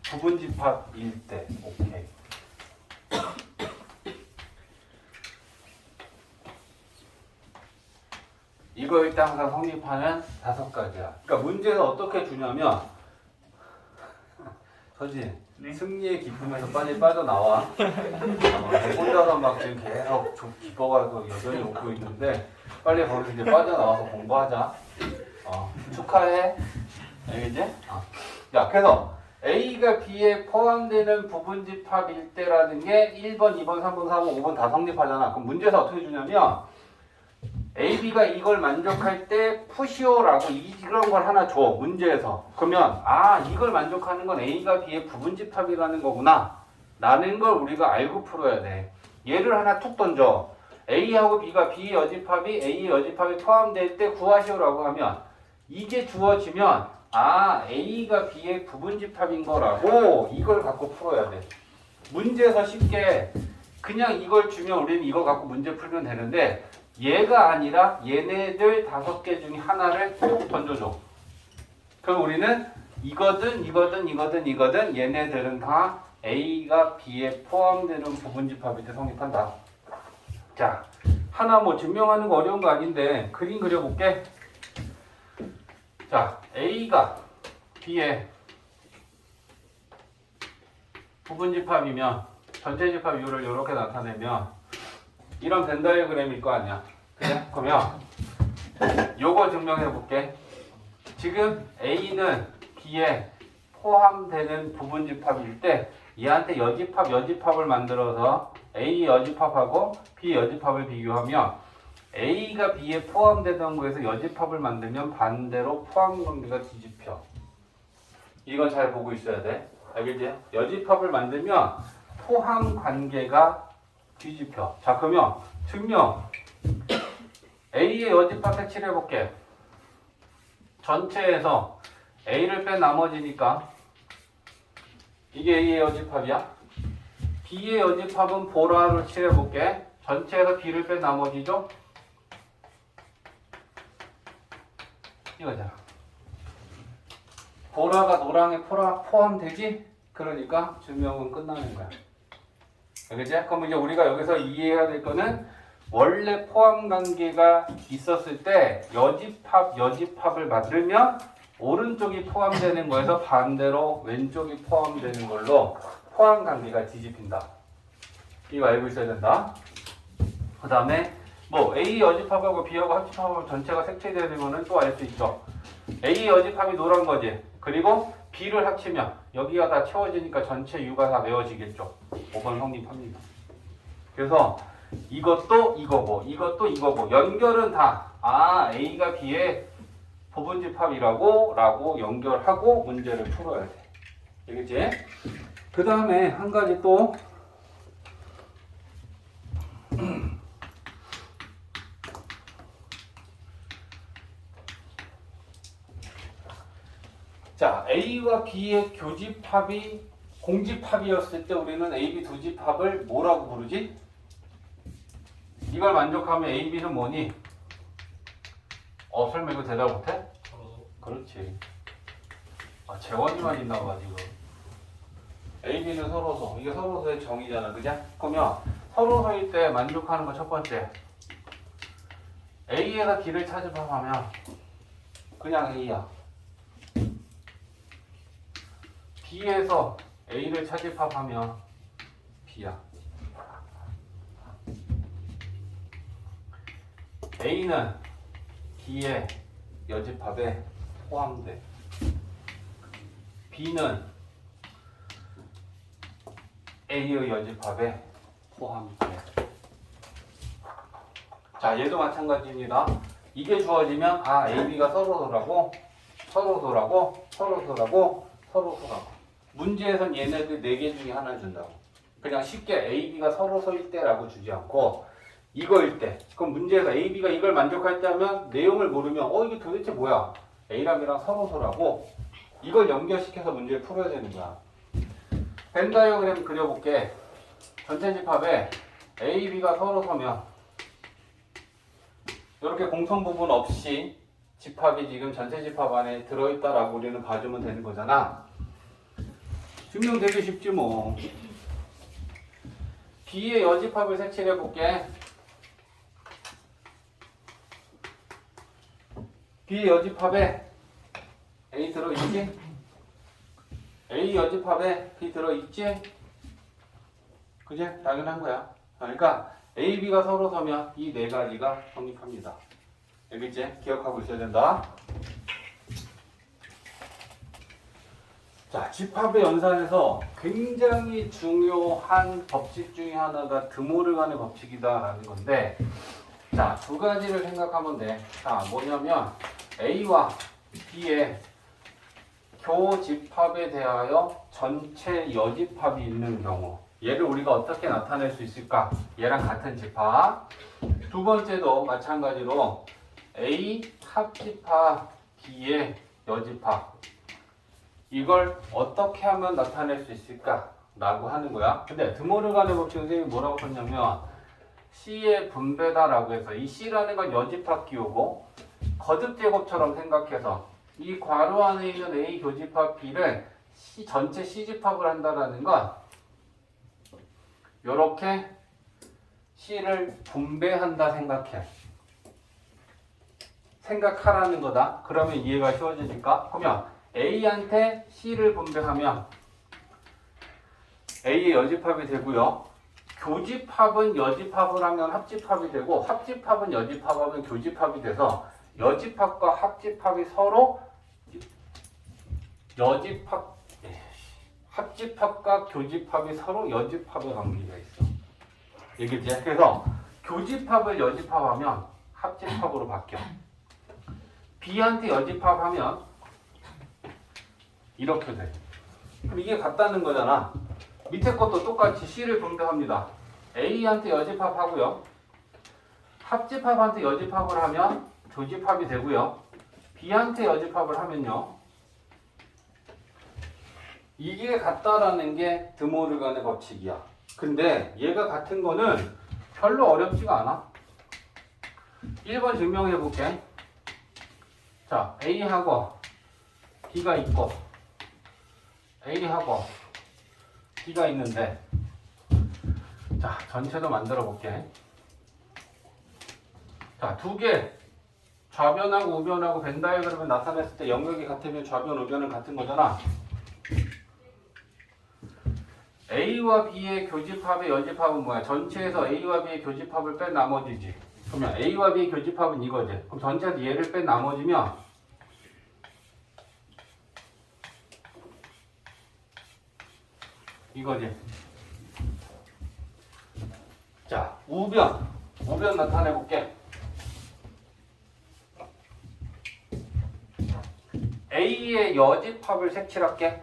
부분집합일 때. 오케이. 이거일 때 항상 성립하는 5가지야. 그러니까 문제는 어떻게 주냐면 서진, 승리의 기쁨에서 빨리 빠져나와. 혼자서 막 지금 계속 좀 기뻐가지고 여전히 웃고 있는데 빨리 거기서 이제 빠져나와서 공부하자. 축하해. 알겠지? 야, 그래서 A가 B에 포함되는 부분집합일 때라는 게 1번, 2번, 3번, 4번, 5번 다 성립하잖아. 그럼 문제에서 어떻게 주냐면 A, B가 이걸 만족할 때 푸시오라고 이런 걸 하나 줘. 문제에서. 그러면 이걸 만족하는 건 A가 B의 부분집합이라는 거구나 라는 걸 우리가 알고 풀어야 돼. 얘를 하나 툭 던져. A하고 B가 B의 여집합이 A의 여집합에 포함될 때 구하시오라고 하면 이게 주어지면 A가 B의 부분집합인 거라고 이걸 갖고 풀어야 돼. 문제에서 쉽게 그냥 이걸 주면 우리는 이거 갖고 문제 풀면 되는데 얘가 아니라 얘네들 5개 중에 하나를 쭉 던져줘. 그럼 우리는 이거든 얘네들은 다 A가 B에 포함되는 부분집합일 때 성립한다. 자, 하나 뭐 증명하는 거 어려운 거 아닌데 그림 그려볼게. 자, A가 B에 부분집합이면 전체집합 이유를 이렇게 나타내면 이런 벤 다이어그램일 거 아니야. 그래? 그러면 요거 증명해 볼게. 지금 A는 B에 포함되는 부분집합일 때 얘한테 여집합을 만들어서 A 여집합하고 B 여집합을 비교하면 A가 B에 포함되던 거에서 여집합을 만들면 반대로 포함관계가 뒤집혀. 이건 잘 보고 있어야 돼. 알겠지? 여집합을 만들면 포함관계가 뒤집혀. 자, 그러면 증명. A의 여집합 색칠해 볼게. 전체에서 A를 뺀 나머지니까 이게 A의 여집합이야. B의 여집합은 보라로 칠해 볼게. 전체에서 B를 뺀 나머지죠. 이거잖아. 보라가 노랑에 포함되지? 그러니까 증명은 끝나는 거야. 알겠지? 그럼 이제 우리가 여기서 이해해야 될 거는 원래 포함 관계가 있었을 때 여집합을 만들면 오른쪽이 포함되는 거에서 반대로 왼쪽이 포함되는 걸로 포함 관계가 뒤집힌다. 이거 알고 있어야 된다. 그 다음에 뭐 A 여집합하고 B하고 합집합하고 전체가 색칠되는 거는 또 알 수 있죠. A 여집합이 노란 거지. 그리고 B를 합치면 여기가 다 채워지니까 전체 U가 다 메워지겠죠. 5번 성립합니다. 그래서 이것도 이거고 연결은 다 A가 B의 부분집합이라고 라고 연결하고 문제를 풀어야 돼. 알겠지? 그 다음에 한 가지 또 자, A와 B의 교집합이 공집합이었을 때 우리는 A, B 두 집합을 뭐라고 부르지? 이걸 만족하면 A, B는 뭐니? 설마 이거 대답 못해? 그렇지. 재원이만 있나봐 지금. A, B는 서로소. 이게 서로소의 정의잖아, 그죠? 그러면 서로소일 때 만족하는 거 첫 번째. A에서 B를 찾으면 그냥 A야. B에서 A를 차집합하면 B야. A는 B의 여집합에 포함돼. B는 A의 여집합에 포함돼. 자, 얘도 마찬가지입니다. 이게 주어지면 A, B가 서로소라고. 문제에선 얘네들 4개 중에 하나를 준다고. 그냥 쉽게 A, B가 서로소일 때라고 주지 않고 이거일 때. 그럼 문제에서 A, B가 이걸 만족할 때 하면 내용을 모르면 이게 도대체 뭐야? A랑 B랑 서로소라고. 이걸 연결시켜서 문제를 풀어야 되는 거야. 벤 다이어그램 그려볼게. 전체 집합에 A, B가 서로소면 이렇게 공통 부분 없이 집합이 지금 전체 집합 안에 들어있다라고 우리는 봐주면 되는 거잖아. 증명되기 쉽지 뭐. B의 여집합을 색칠해 볼게. B의 여집합에 A 들어있지? A 여집합에 B 들어있지? 그지? 당연한 거야. 그러니까 A, B가 서로서면 이 4가지가 성립합니다. 알겠지? 기억하고 있어야 된다. 자, 집합의 연산에서 굉장히 중요한 법칙 중에 하나가 드모르간의 법칙이다라는 건데, 자, 2가지를 생각하면 돼. 자, 뭐냐면 A와 B의 교집합에 대하여 전체 여집합이 있는 경우, 얘를 우리가 어떻게 나타낼 수 있을까? 얘랑 같은 집합. 2번째도 마찬가지로 A 합집합 B의 여집합. 이걸 어떻게 하면 나타낼 수 있을까? 라고 하는 거야. 근데 드모르간의 법칙 선생님이 뭐라고 썼냐면 C의 분배다라고 해서 이 C라는 건 여집합 기호고 거듭 제곱처럼 생각해서 이 괄호 안에 있는 A 교집합 B를 C, 전체 C집합을 한다라는 건 요렇게 C를 분배한다 생각하라는 거다. 그러면 이해가 쉬워지니까. 그러면 A한테 C를 분배하면 A의 여집합이 되고요. 교집합은 여집합을 하면 합집합이 되고 합집합은 여집합하면 교집합이 돼서 여집합과 합집합이 서로 합집합과 교집합이 서로 여집합의 관계가 있어. 얘기지? 그래서 교집합을 여집합하면 합집합으로 바뀌어. B한테 여집합하면 이렇게 돼. 그럼 이게 같다는 거잖아. 밑에 것도 똑같이 C를 분배합니다. A한테 여집합하고요. 합집합한테 여집합을 하면 교집합이 되고요. B한테 여집합을 하면요. 이게 같다라는 게 드모르간의 법칙이야. 근데 얘가 같은 거는 별로 어렵지가 않아. 1번 증명해 볼게. 자, A하고 B가 있고 A하고 B가 있는데 자, 전체도 만들어 볼게. 자, 두 개 좌변하고 우변하고 벤 다이어그램을 나타냈을 때 영역이 같으면 좌변, 우변은 같은 거잖아. A와 B의 교집합의 여집합은 뭐야? 전체에서 A와 B의 교집합을 뺀 나머지지. 그러면 A와 B의 교집합은 이거지. 그럼 전체에서 얘를 뺀 나머지면 이거지. 자, 우변 나타내 볼게. A의 여집합을 색칠할게.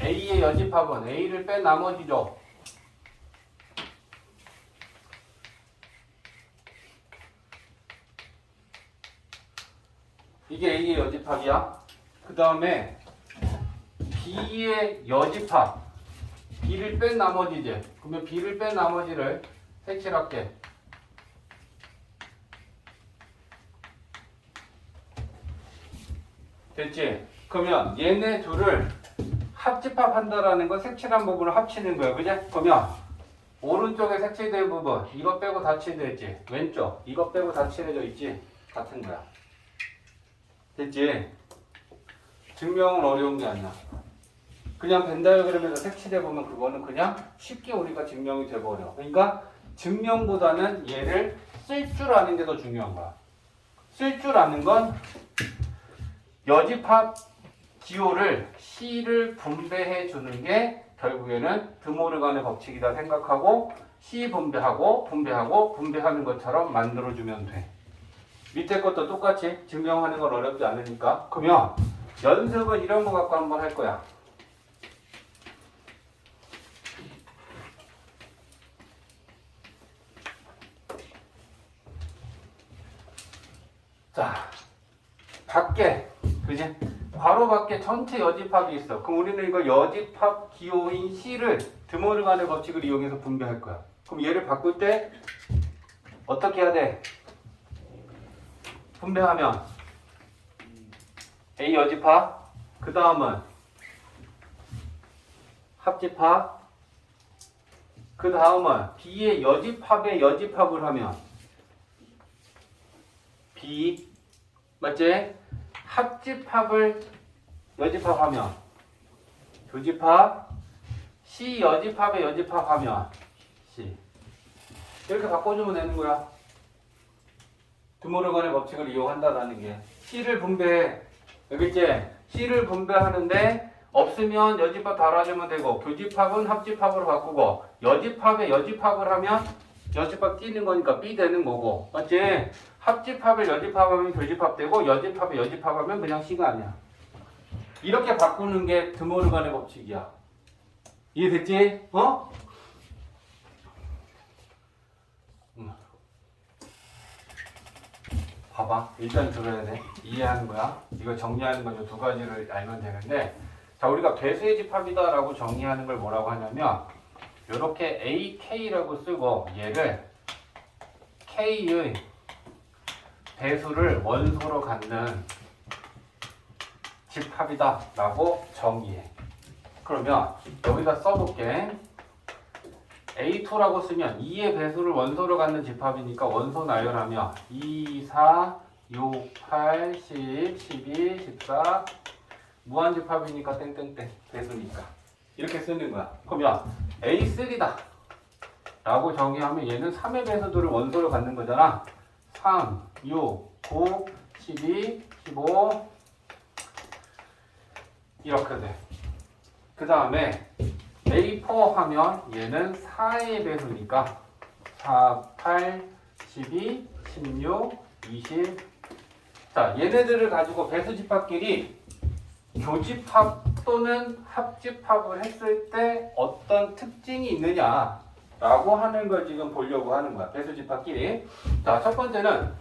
A의 여집합은 A를 뺀 나머지죠. 이게 A의 여집합이야. 그 다음에 B의 여집합. B를 뺀 나머지지. 그러면 B를 뺀 나머지를 색칠할게. 됐지? 그러면 얘네 둘을 합집합 한다라는 건 색칠한 부분을 합치는 거야. 그지? 그러면 오른쪽에 색칠된 부분 이거 빼고 다 칠해져. 왼쪽 이거 빼고 다 칠해져 있지? 같은 거야. 됐지? 증명은 어려운 게 아니야. 그냥 벤 다이어그램에서 색칠해보면 그거는 그냥 쉽게 우리가 증명이 돼버려. 그러니까 증명보다는 얘를 쓸 줄 아는 게 더 중요한 거야. 쓸 줄 아는 건 여집합 기호를 C를 분배해 주는 게 결국에는 드모르간의 법칙이다 생각하고 C 분배하는 것처럼 만들어주면 돼. 밑에 것도 똑같이 증명하는 건 어렵지 않으니까. 그러면 연습은 이런 거 갖고 한번 할 거야. 자, 밖에, 그지? 괄호 밖에 전체 여집합이 있어. 그럼 우리는 이거 여집합 기호인 C를 드모르간의 법칙을 이용해서 분배할 거야. 그럼 얘를 바꿀 때 어떻게 해야 돼? 분배하면 A 여집합, 그 다음은 합집합, 그 다음은 B의 여집합에 여집합을 하면 B, 맞지? 합집합을 여집합하면 교집합, C 여집합에 여집합하면 C. 이렇게 바꿔주면 되는 거야. 드모르간의 법칙을 이용한다라는 게 C를 분배해. 여기 있지? C를 분배하는데 없으면 여집합 달아주면 되고 교집합은 합집합으로 바꾸고 여집합에 여집합을 하면 여집합 띄는 거니까 B 되는 거고, 맞지? 합집합을 여집합하면 교집합 되고 여집합에 여집합하면 그냥 C가 아니야. 이렇게 바꾸는 게 드모르간의 법칙이야. 이해됐지? 어? 봐봐. 일단 들어야 돼. 이해하는 거야. 이거 정리하는 건 이 두 가지를 알면 되는데, 자, 우리가 배수의 집합이다라고 정의하는 걸 뭐라고 하냐면, 이렇게 AK라고 쓰고 얘를 K의 배수를 원소로 갖는 집합이다 라고 정의해. 그러면 여기다 써볼게. A2라고 쓰면 2의 배수를 원소로 갖는 집합이니까 원소 나열하면 2, 4, 6, 8, 10, 12, 14 무한집합이니까 땡땡땡 배수니까 이렇게 쓰는 거야. 그러면 A3다 라고 정의하면 얘는 3의 배수들을 원소로 갖는 거잖아. 3, 6, 9, 12, 15 이렇게 돼. 그 다음에 A4 하면 얘는 4의 배수니까 4, 8, 12, 16, 20 자, 얘네들을 가지고 배수집합끼리 교집합 또는 합집합을 했을 때 어떤 특징이 있느냐라고 하는 걸 지금 보려고 하는 거야. 배수집합끼리. 자, 첫 번째는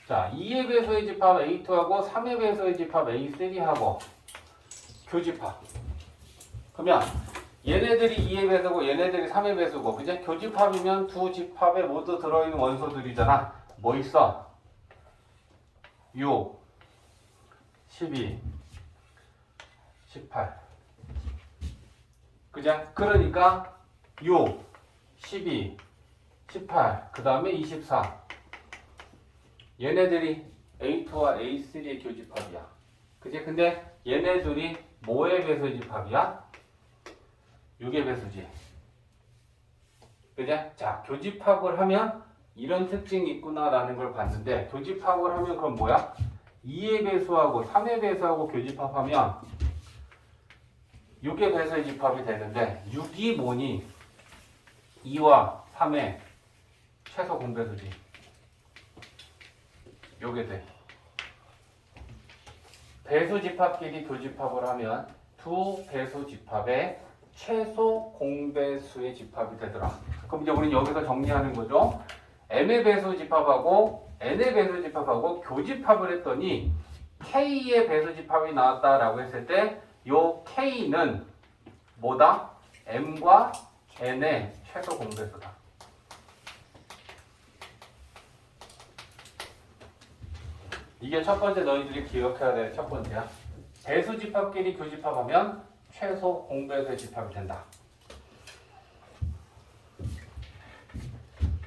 자, 2의 배수의 집합 A2하고 3의 배수의 집합 A3하고 교집합. 그러면 얘네들이 2의 배수고 얘네들이 3의 배수고 그죠? 교집합이면 두 집합에 모두 들어있는 원소들이잖아. 뭐 있어? 6, 12, 18 그죠? 그러니까 6, 12, 18 그 다음에 24 얘네들이 A2와 A3의 교집합이야. 그치? 근데 얘네들이 뭐의 배수집합이야? 6의 배수지. 그치? 자, 교집합을 하면 이런 특징이 있구나라는 걸 봤는데 교집합을 하면 그럼 뭐야? 2의 배수하고 3의 배수하고 교집합하면 6의 배수의 집합이 되는데 6이 뭐니? 2와 3의 최소 공배수지. 요게 돼. 배수집합끼리 교집합을 하면 두 배수집합의 최소 공배수의 집합이 되더라. 그럼 이제 우리는 여기서 정리하는 거죠. M의 배수집합하고 N의 배수집합하고 교집합을 했더니 K의 배수집합이 나왔다라고 했을 때 요 K는 뭐다? M과 N의 최소 공배수다. 이게 첫 번째 너희들이 기억해야 될 첫 번째야. 배수집합끼리 교집합하면 최소 공배수의 집합이 된다.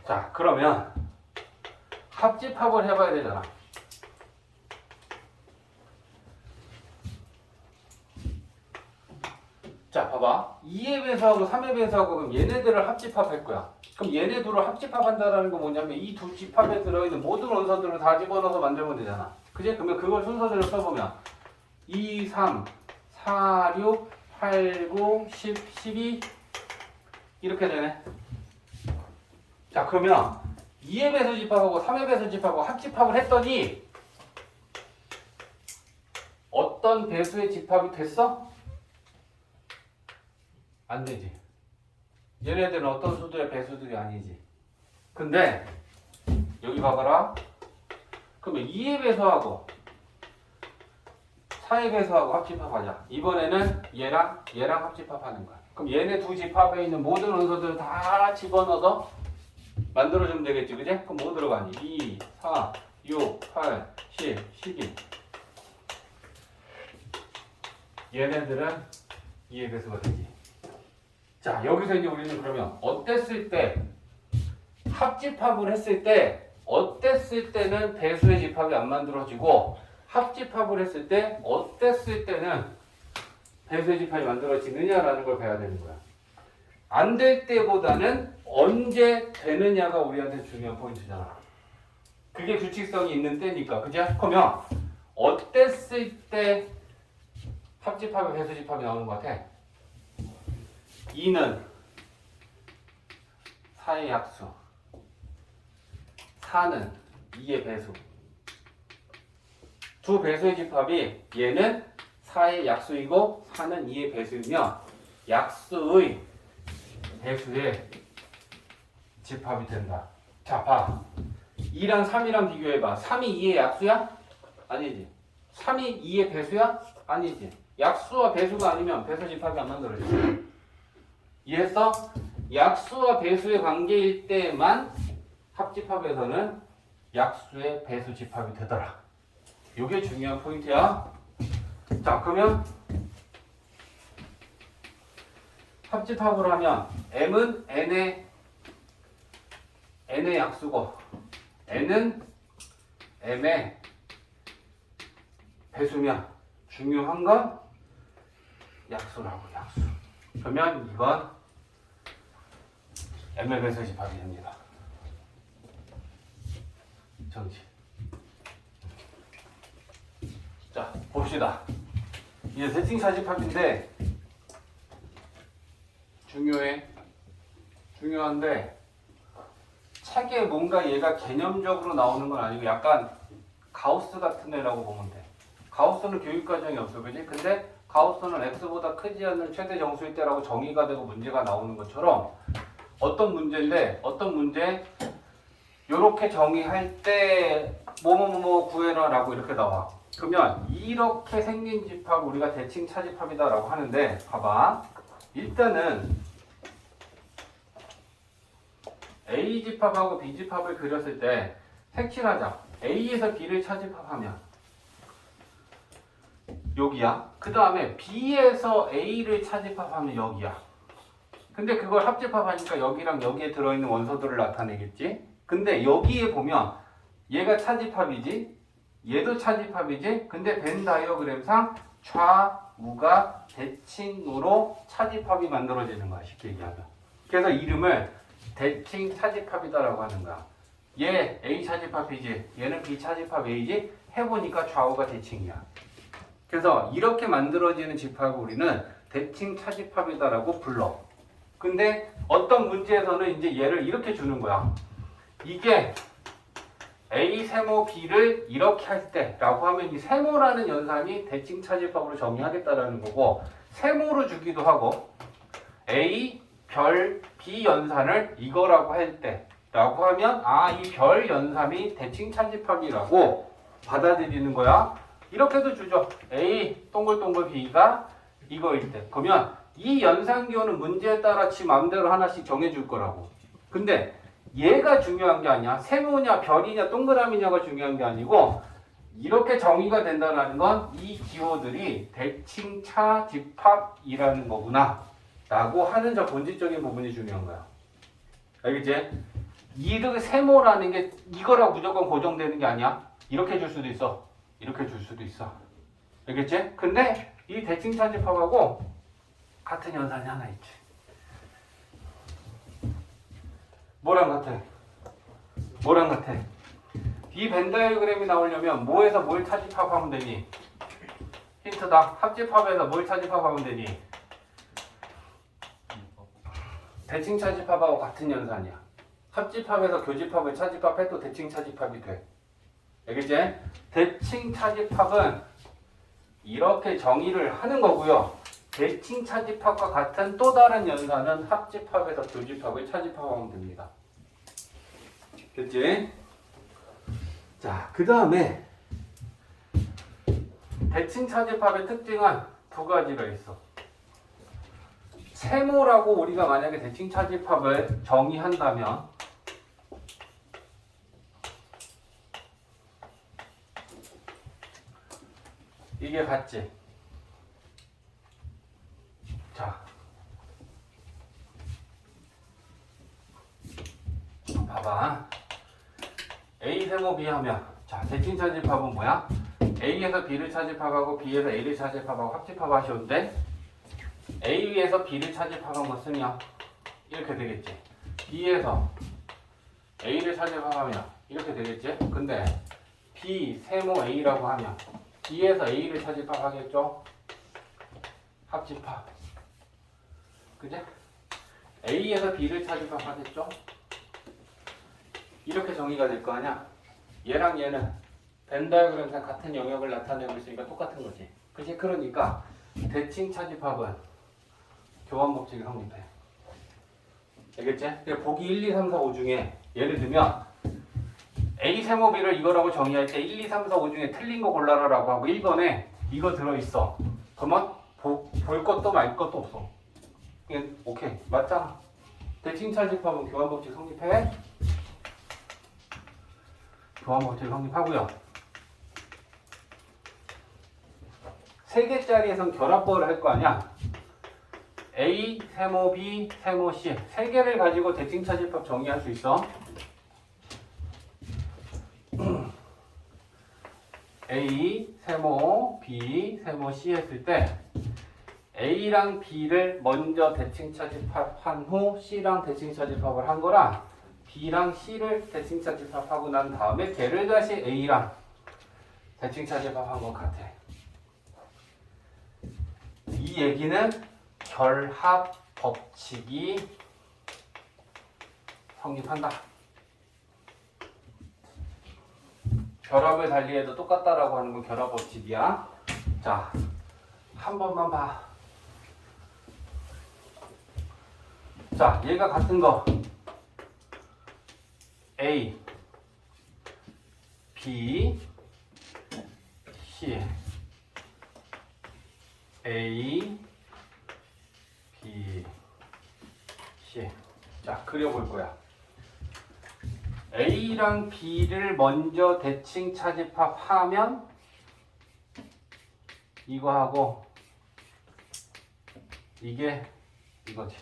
자, 그러면 합집합을 해봐야 되잖아. 자, 봐봐. 2의 배수하고 3의 배수하고 그럼 얘네들을 합집합할 거야. 그럼 얘네 둘을 합집합한다라는 건 뭐냐면 이 두 집합에 들어있는 모든 원소들을 다 집어넣어서 만들면 되잖아. 그지? 그러면 그걸 순서대로 써보면 2, 3, 4, 6, 8, 9, 10, 12 이렇게 되네. 자, 그러면 2의 배수 집합하고 3의 배수 집합하고 합집합을 했더니 어떤 배수의 집합이 됐어? 안 되지. 얘네들은 어떤 수들의 배수들이 아니지. 근데 여기 봐봐라. 그러면 2의 배수하고 4의 배수하고 합집합하자. 이번에는 얘랑 합집합하는 거야. 그럼 얘네 두 집합에 있는 모든 원소들을 다 집어넣어서 만들어주면 되겠지. 그지? 그럼 뭐 들어가니? 2, 4, 6, 8, 10, 12 얘네들은 2의 배수가 되지. 자, 여기서 이제 우리는 그러면 어땠을 때 합집합을 했을 때 어땠을 때는 배수의 집합이 안 만들어지고 합집합을 했을 때 어땠을 때는 배수의 집합이 만들어지느냐라는 걸 봐야 되는 거야. 안 될 때보다는 언제 되느냐가 우리한테 중요한 포인트잖아. 그게 규칙성이 있는 때니까. 그죠? 그러면 어땠을 때 합집합이 배수집합이 나오는 것 같아? 2는 4의 약수, 4는 2의 배수. 두 배수의 집합이 얘는 4의 약수이고 4는 2의 배수이며 약수의 배수의 집합이 된다. 자, 봐. 2랑 3이랑 비교해봐. 3이 2의 약수야? 아니지. 3이 2의 배수야? 아니지. 약수와 배수가 아니면 배수 집합이 안 만들어져. 이해했어? 약수와 배수의 관계일 때만 합집합에서는 약수의 배수 집합이 되더라. 이게 중요한 포인트야. 자, 그러면 합집합을 하면 m은 n의 약수고 n은 m의 배수면 중요한 건 약수라고. 약수. 그러면 이건 m의 배수 집합이 됩니다. 정지. 자, 봅시다. 이제 대칭 집합인데 중요한데 책에 뭔가 얘가 개념적으로 나오는 건 아니고 약간 가우스 같은 애라고 보면 돼. 가우스는 교육 과정이 없어, 그지? 근데 가우스는 x보다 크지 않는 최대 정수일 때라고 정의가 되고 문제가 나오는 것처럼 어떤 문제 요렇게 정의할 때 뭐뭐뭐 구해라라고 이렇게 나와. 그러면 이렇게 생긴 집합 우리가 대칭 차집합이다라고 하는데 봐봐. 일단은 A 집합하고 B 집합을 그렸을 때 색칠하자. A에서 B를 차집합하면 여기야. 그 다음에 B에서 A를 차집합하면 여기야. 근데 그걸 합집합하니까 여기랑 여기에 들어있는 원소들을 나타내겠지. 근데 여기에 보면 얘가 차집합이지, 얘도 차집합이지. 근데 벤 다이어그램상 좌우가 대칭으로 차집합이 만들어지는 거야, 쉽게 얘기하면. 그래서 이름을 대칭 차집합이다라고 하는 거야. 얘 A 차집합이지, 얘는 B 차집합 A지. 해보니까 좌우가 대칭이야. 그래서 이렇게 만들어지는 집합을 우리는 대칭 차집합이다라고 불러. 근데 어떤 문제에서는 이제 얘를 이렇게 주는 거야. 이게 A 세모 B를 이렇게 할 때라고 하면 이 세모라는 연산이 대칭 차집합으로 정의하겠다라는 거고, 세모로 주기도 하고 A 별 B 연산을 이거라고 할 때라고 하면 이 별 연산이 대칭 차집합이라고 받아들이는 거야. 이렇게도 주죠. A 동글동글 B가 이거일 때. 그러면 이 연산기호는 문제에 따라 지 마음대로 하나씩 정해줄 거라고. 근데 얘가 중요한 게 아니야. 세모냐 별이냐 동그라미냐가 중요한 게 아니고, 이렇게 정의가 된다는 건 이 기호들이 대칭 차집합이라는 거구나 라고 하는 저 본질적인 부분이 중요한 거야. 알겠지? 이렇게 세모라는 게 이거랑 무조건 고정되는 게 아니야. 이렇게 줄 수도 있어, 이렇게 줄 수도 있어. 알겠지? 근데 이 대칭 차집합하고 같은 연산이 하나 있지. 뭐랑 같아? 이 벤 다이어그램이 나오려면 뭐에서 뭘 차집합하면 되니? 힌트다. 합집합에서 뭘 차집합하면 되니? 대칭 차집합하고 같은 연산이야. 합집합에서 교집합을 차집합해도 대칭 차집합이 돼. 알겠지? 대칭 차집합은 이렇게 정의를 하는 거고요. 대칭 차집합과 같은 또 다른 연산은 합집합에서 교집합을 차집합하면 됩니다. 됐지? 자, 그 다음에 대칭 차집합의 특징은 두 가지가 있어. 세모라고 우리가 만약에 대칭 차집합을 정의한다면 이게 같지? 자, 봐봐. A 세모 B 하면, 자, 대칭 차집합은 뭐야? A에서 B를 차집합하고 B에서 A를 차집합하고 합집합하시는데, A에서 B를 차집합한 거 쓰면 이렇게 되겠지. B에서 A를 차집합하면 이렇게 되겠지. 근데 B 세모 A라고 하면 B에서 A를 차집합하겠죠. 합집합. 그지? A에서 B를 차집합하겠죠. 이렇게 정의가 될 거 아니야. 얘랑 얘는 벤 다이어그램상 같은 영역을 나타내고 있으니까 똑같은 거지. 그치? 그러니까 대칭 차집합은 교환 법칙이 성립해. 알겠지? 보기 1, 2, 3, 4, 5 중에 예를 들면 A 세모 B를 이거라고 정의할 때 1, 2, 3, 4, 5 중에 틀린 거 골라라 라고 하고 1번에 이거 들어있어. 그만 볼 것도 말 것도 없어. 그냥 오케이 맞잖아. 대칭 차집합은 교환 법칙 성립해. 교환 법칙 성립하고요. 세 개짜리에선 결합법을 할 거 아니야. A, 세모 B, 세모 C 세 개를 가지고 대칭 차집합 정의할 수 있어. A, 세모 B, 세모 C 했을 때 A랑 B를 먼저 대칭 차집합한 후 C랑 대칭 차집합을 한 거라 B랑 C를 대칭 차집합하고 난 다음에 걔를 다시 A랑 대칭 차집합한 것 같아. 이 얘기는 결합 법칙이 성립한다. 결합을 달리해도 똑같다라고 하는 건 결합 법칙이야. 자, 한 번만 봐. 자, 얘가 같은 거 A, B, C A, B, C 자, 그려볼 거야. A랑 B를 먼저 대칭 차집합하면 이거하고 이게 이거지.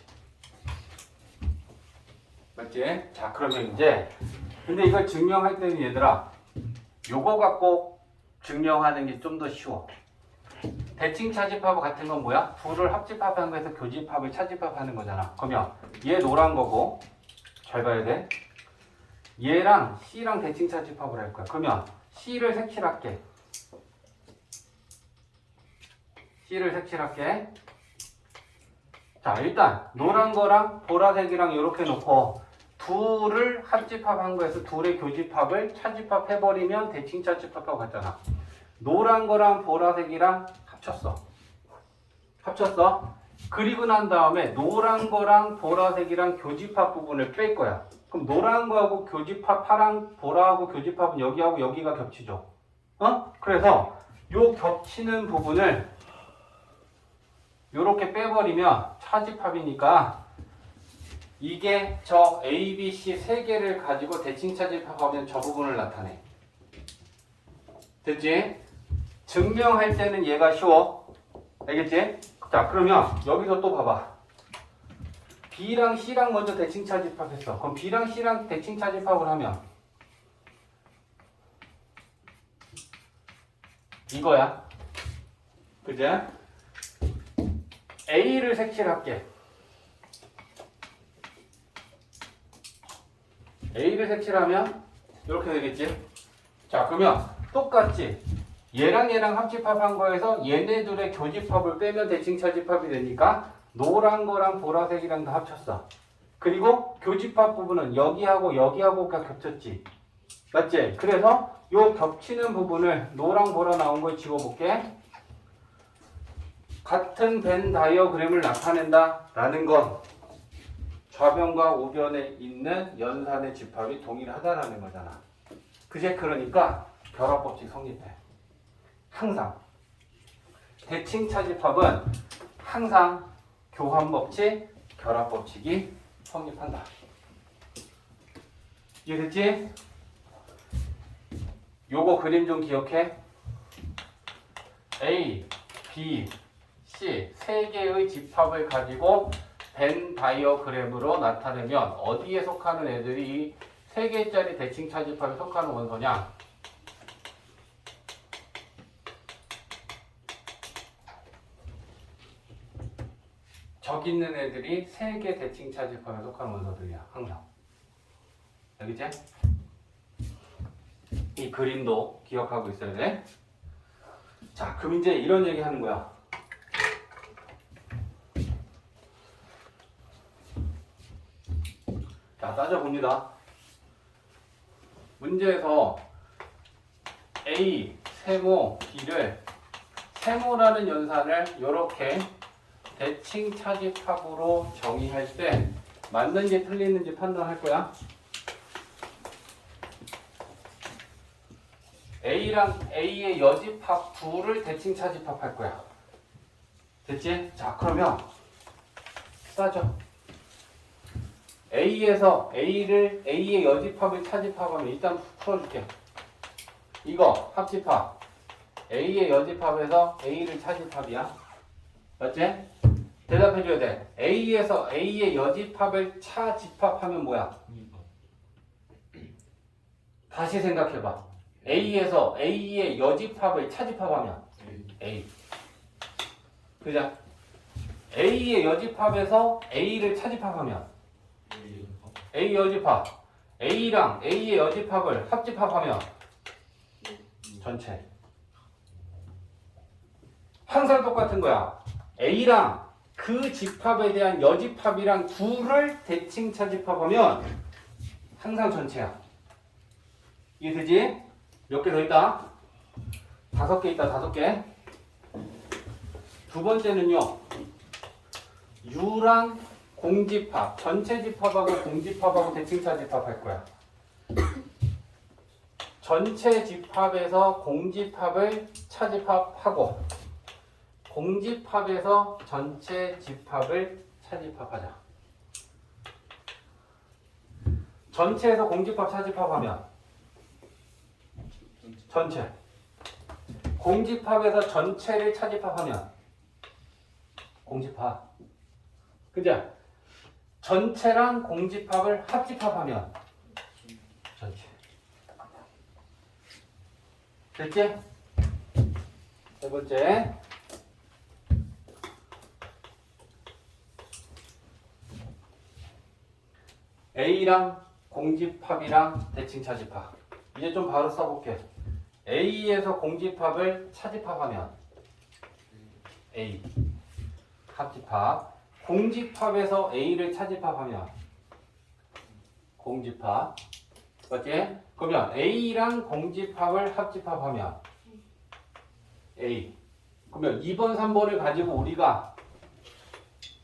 맞지? 자, 그러면 이제 근데 이걸 증명할 때는 얘들아 요거 갖고 증명하는 게 좀 더 쉬워. 대칭 차집합 같은 건 뭐야? 둘을 합집합하는 거에서 교집합을 차집합하는 거잖아. 그러면 얘 노란 거고 잘 봐야 돼. 얘랑 C랑 대칭 차집합을 할 거야. 그러면 C를 색칠할게. C를 색칠할게. 자, 일단 노란 거랑 보라색이랑 이렇게 놓고 둘을 합집합한 거에서 둘의 교집합을 차집합해버리면 대칭 차집합하고 같잖아. 노란 거랑 보라색이랑 합쳤어. 그리고 난 다음에 노란 거랑 보라색이랑 교집합 부분을 뺄 거야. 그럼 노란 거하고 교집합, 파랑 보라하고 교집합은 여기하고 여기가 겹치죠. 그래서 요 겹치는 부분을 요렇게 빼버리면 차집합이니까 이게 저 A, B, C 세 개를 가지고 대칭 차집합하면 저 부분을 나타내. 됐지? 증명할 때는 얘가 쉬워. 알겠지? 자, 그러면 여기서 또 봐봐. B랑 C랑 먼저 대칭 차집합했어. 그럼 B랑 C랑 대칭 차집합을 하면 이거야. 그지? A를 색칠할게. A를 색칠하면 이렇게 되겠지? 자, 그러면 똑같지? 얘랑 얘랑 합집합한 거에서 얘네들의 교집합을 빼면 대칭 차집합이 되니까 노란 거랑 보라색이랑 다 합쳤어. 그리고 교집합 부분은 여기하고 여기하고가 겹쳤지. 맞지? 그래서 요 겹치는 부분을 노랑 보라 나온 걸 지워볼게. 같은 벤 다이어그램을 나타낸다 라는 건 좌변과 우변에 있는 연산의 집합이 동일하다라는 거잖아. 그제 그러니까 결합법칙 성립해. 항상 대칭 차집합은 항상 교환법칙, 결합법칙이 성립한다. 이해됐지? 요거 그림 좀 기억해. A, B, C 세 개의 집합을 가지고 벤 다이어그램으로 나타내면 어디에 속하는 애들이 이 세 개짜리 대칭 차집합에 속하는 원소냐? 저기 있는 애들이 세 개 대칭 차집합에 속하는 원소들이야. 항상. 알겠지? 이 그림도 기억하고 있어야 돼. 자, 그럼 이제 이런 얘기 하는 거야. 자, 따져봅니다. 문제에서 A, 세모, B를 세모라는 연산을 이렇게 대칭 차집합으로 정의할 때 맞는지 틀리는지 판단할 거야. A랑 A의 여집합 둘을 대칭 차집합할 거야. 됐지? 자, 그러면 따져. A에서 A의 여집합을 차집합하면 일단 풀어줄게. 이거 합집합. A의 여집합에서 A를 차집합이야. 맞지? 대답해줘야 돼. A에서 A의 여집합을 차집합하면 뭐야? 다시 생각해봐. A에서 A의 여집합을 차집합하면 A. 그죠? A의 여집합에서 A를 차집합하면 A 여집합. A랑 A의 여집합을 합집합하면 전체. 항상 똑같은 거야. A랑 그 집합에 대한 여집합이랑 둘을 대칭 차집합하면 항상 전체야. 이해되지? 몇 개 더 있다? 5개 있다. 5개. 두 번째는요. U랑 공집합, 전체 집합하고 공집합하고 대칭 차집합 할 거야. 전체 집합에서 공집합을 차집합하고 공집합에서 전체 집합을 차집합하자. 전체에서 공집합 차집합하면 전체. 공집합에서 전체를 차집합하면 공집합. 그죠? 전체랑 공집합을 합집합하면 전체. 됐지? 세 번째. A랑 공집합이랑 대칭 차집합. 이제 좀 바로 써볼게. A에서 공집합을 차집합하면 A. 합집합. 공집합에서 A를 차집합하면 공집합. 맞지? 그러면 A랑 공집합을 합집합하면 A. 그러면 2번, 3번을 가지고 우리가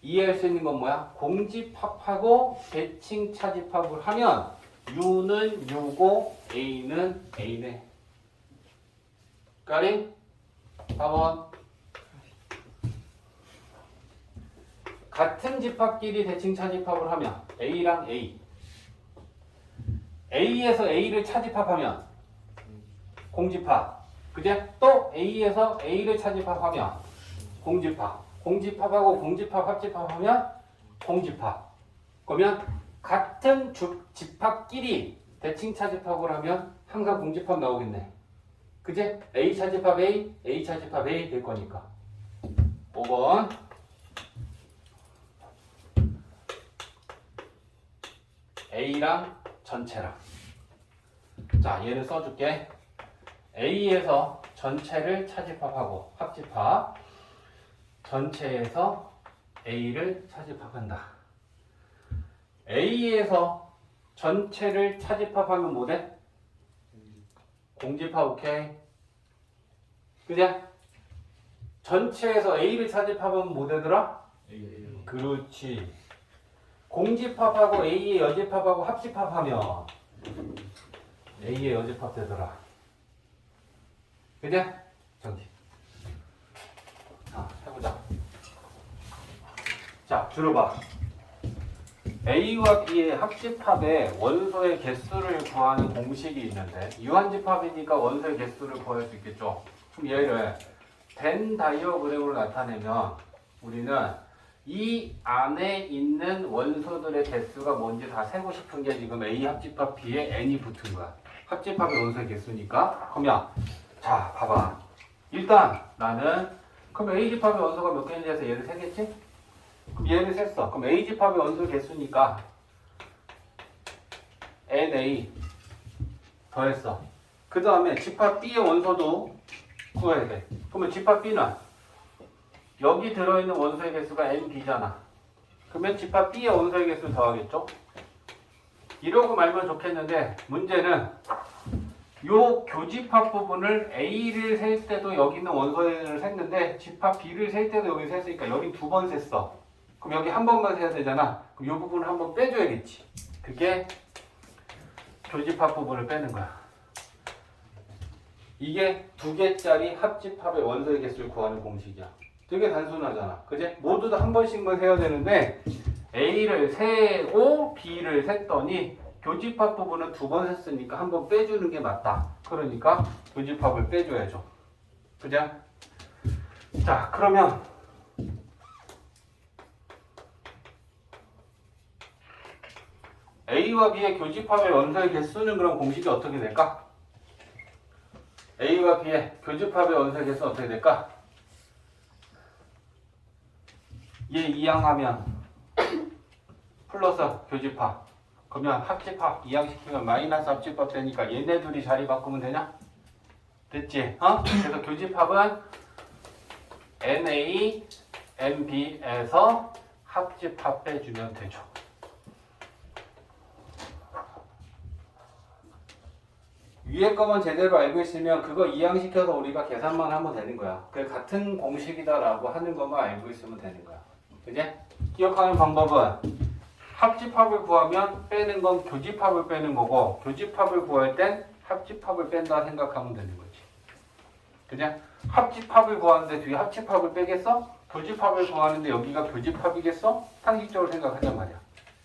이해할 수 있는 건 뭐야? 공집합하고 대칭 차집합을 하면 U는 U고 A는 A네. 까리? 4번. 같은 집합끼리 대칭 차집합을 하면 A랑 A. A에서 A를 차집합하면 공집합. 그제? 또 A에서 A를 차집합하면 공집합. 공집합하고 공집합 합집합하면 공집합. 그러면 같은 집합끼리 대칭 차집합을 하면 항상 공집합 나오겠네. 그제? A 차집합 A, A 차집합 A 될 거니까. 5번. A랑 전체랑. 자, 얘를 써줄게. A에서 전체를 차집합하고 합집합. 전체에서 A를 차집합한다. A에서 전체를 차집합하면 뭐 돼? 공집합. 오케이. 그죠? 전체에서 A를 차집합하면 뭐 되더라? 그렇지. 공집합하고 A의 여집합하고 합집합하면 A의 여집합 되더라. 그죠? 정지. 자, 해보자. 자, 들어봐. A와 B의 합집합의 원소의 개수를 구하는 공식이 있는데 유한집합이니까 원소의 개수를 구할 수 있겠죠. 그럼 얘를 벤 다이어그램으로 나타내면 우리는 이 안에 있는 원소들의 개수가 뭔지 다 세고 싶은 게 지금 A 합집합 B에 N이 붙은 거야. 합집합의 원소의 개수니까. 그러면 자, 봐봐. 일단 나는 그럼 A 집합의 원소가 몇 개인지 해서 얘를 세겠지? 그럼 얘를 셌어. 그럼 A 집합의 원소 개수니까 NA 더했어. 그 다음에 집합 B의 원소도 구해야 돼. 그러면 집합 B는 여기 들어있는 원소의 개수가 NB잖아. 그러면 집합 B의 원소의 개수 더하겠죠? 이러고 말면 좋겠는데 문제는 요 교집합 부분을 A를 셀 때도 여기 있는 원소를 셌는데 집합 B를 셀 때도 여기 셌으니까 여기 2번 셌어. 그럼 여기 한 번만 세야 되잖아. 그럼 요 부분을 한 번 빼줘야겠지. 그게 교집합 부분을 빼는 거야. 이게 2개짜리 합집합의 원소의 개수를 구하는 공식이야. 되게 단순하잖아. 그지? 모두 다 한 번씩만 세야 되는데 A를 세고 B를 셌더니 교집합 부분은 두 번 셌으니까 한 번 빼주는 게 맞다. 그러니까 교집합을 빼줘야죠. 그죠? 자, 그러면 A와 B의 교집합의 원소의 개수는 그럼 공식이 어떻게 될까? A와 B의 교집합의 원소의 개수는 어떻게 될까? 얘 이항하면 플러스 교집합. 그러면 합집합 이항시키면 마이너스 합집합 되니까 얘네 둘이 자리 바꾸면 되냐? 됐지? 그래서 교집합은 NA, NB에서 합집합 빼주면 되죠. 위에 거만 제대로 알고 있으면 그거 이항시켜서 우리가 계산만 하면 되는 거야. 그 같은 공식이다라고 하는 것만 알고 있으면 되는 거야. 그지? 기억하는 방법은 합집합을 구하면 빼는 건 교집합을 빼는 거고 교집합을 구할 땐 합집합을 뺀다 생각하면 되는 거지. 그냥 합집합을 구하는데 뒤에 합집합을 빼겠어? 교집합을 구하는데 여기가 교집합이겠어? 상식적으로 생각하자 말이야.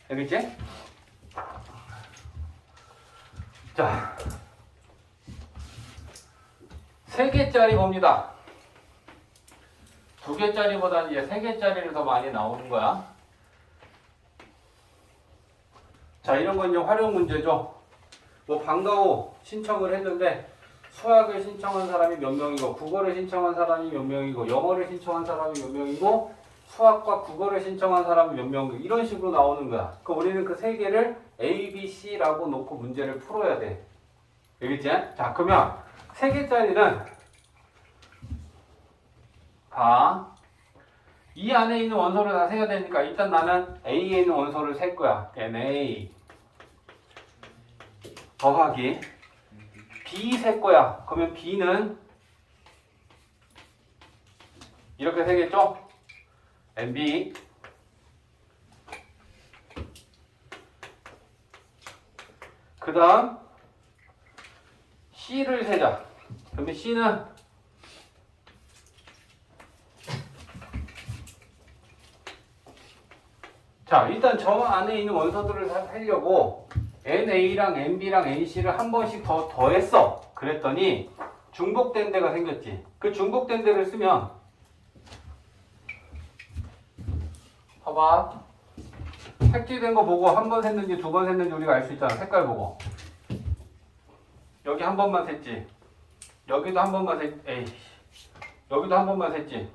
알겠지? 자, 3개짜리 봅니다. 2개짜리보다는 이제 3개짜리를 더 많이 나오는 거야. 자, 이런 건 이제 활용 문제죠. 뭐 방과후 신청을 했는데 수학을 신청한 사람이 몇 명이고 국어를 신청한 사람이 몇 명이고 영어를 신청한 사람이 몇 명이고 수학과 국어를 신청한 사람이 몇 명이고 이런 식으로 나오는 거야. 그럼 우리는 그 3개를 A, B, C라고 놓고 문제를 풀어야 돼. 알겠지? 자, 그러면 3개짜리는 봐. 이 안에 있는 원소를 다 세야 되니까 일단 나는 A에 있는 원소를 셀 거야. NA 더하기 B 셀 거야. 그러면 B는 이렇게 세겠죠? NB 그 다음 C를 세자. 그러면 C는 자, 일단 저 안에 있는 원소들을 다 세려고 NA랑 NB랑 NC를 한 번씩 더 더했어. 그랬더니 중복된 데가 생겼지. 그 중복된 데를 쓰면 봐봐. 색칠된 거 보고 한 번 샜는지 두 번 샜는지 우리가 알 수 있잖아. 색깔 보고. 여기 한 번만 샜지. 여기도 한 번만 에이씨. 여기도 한 번만 샜지.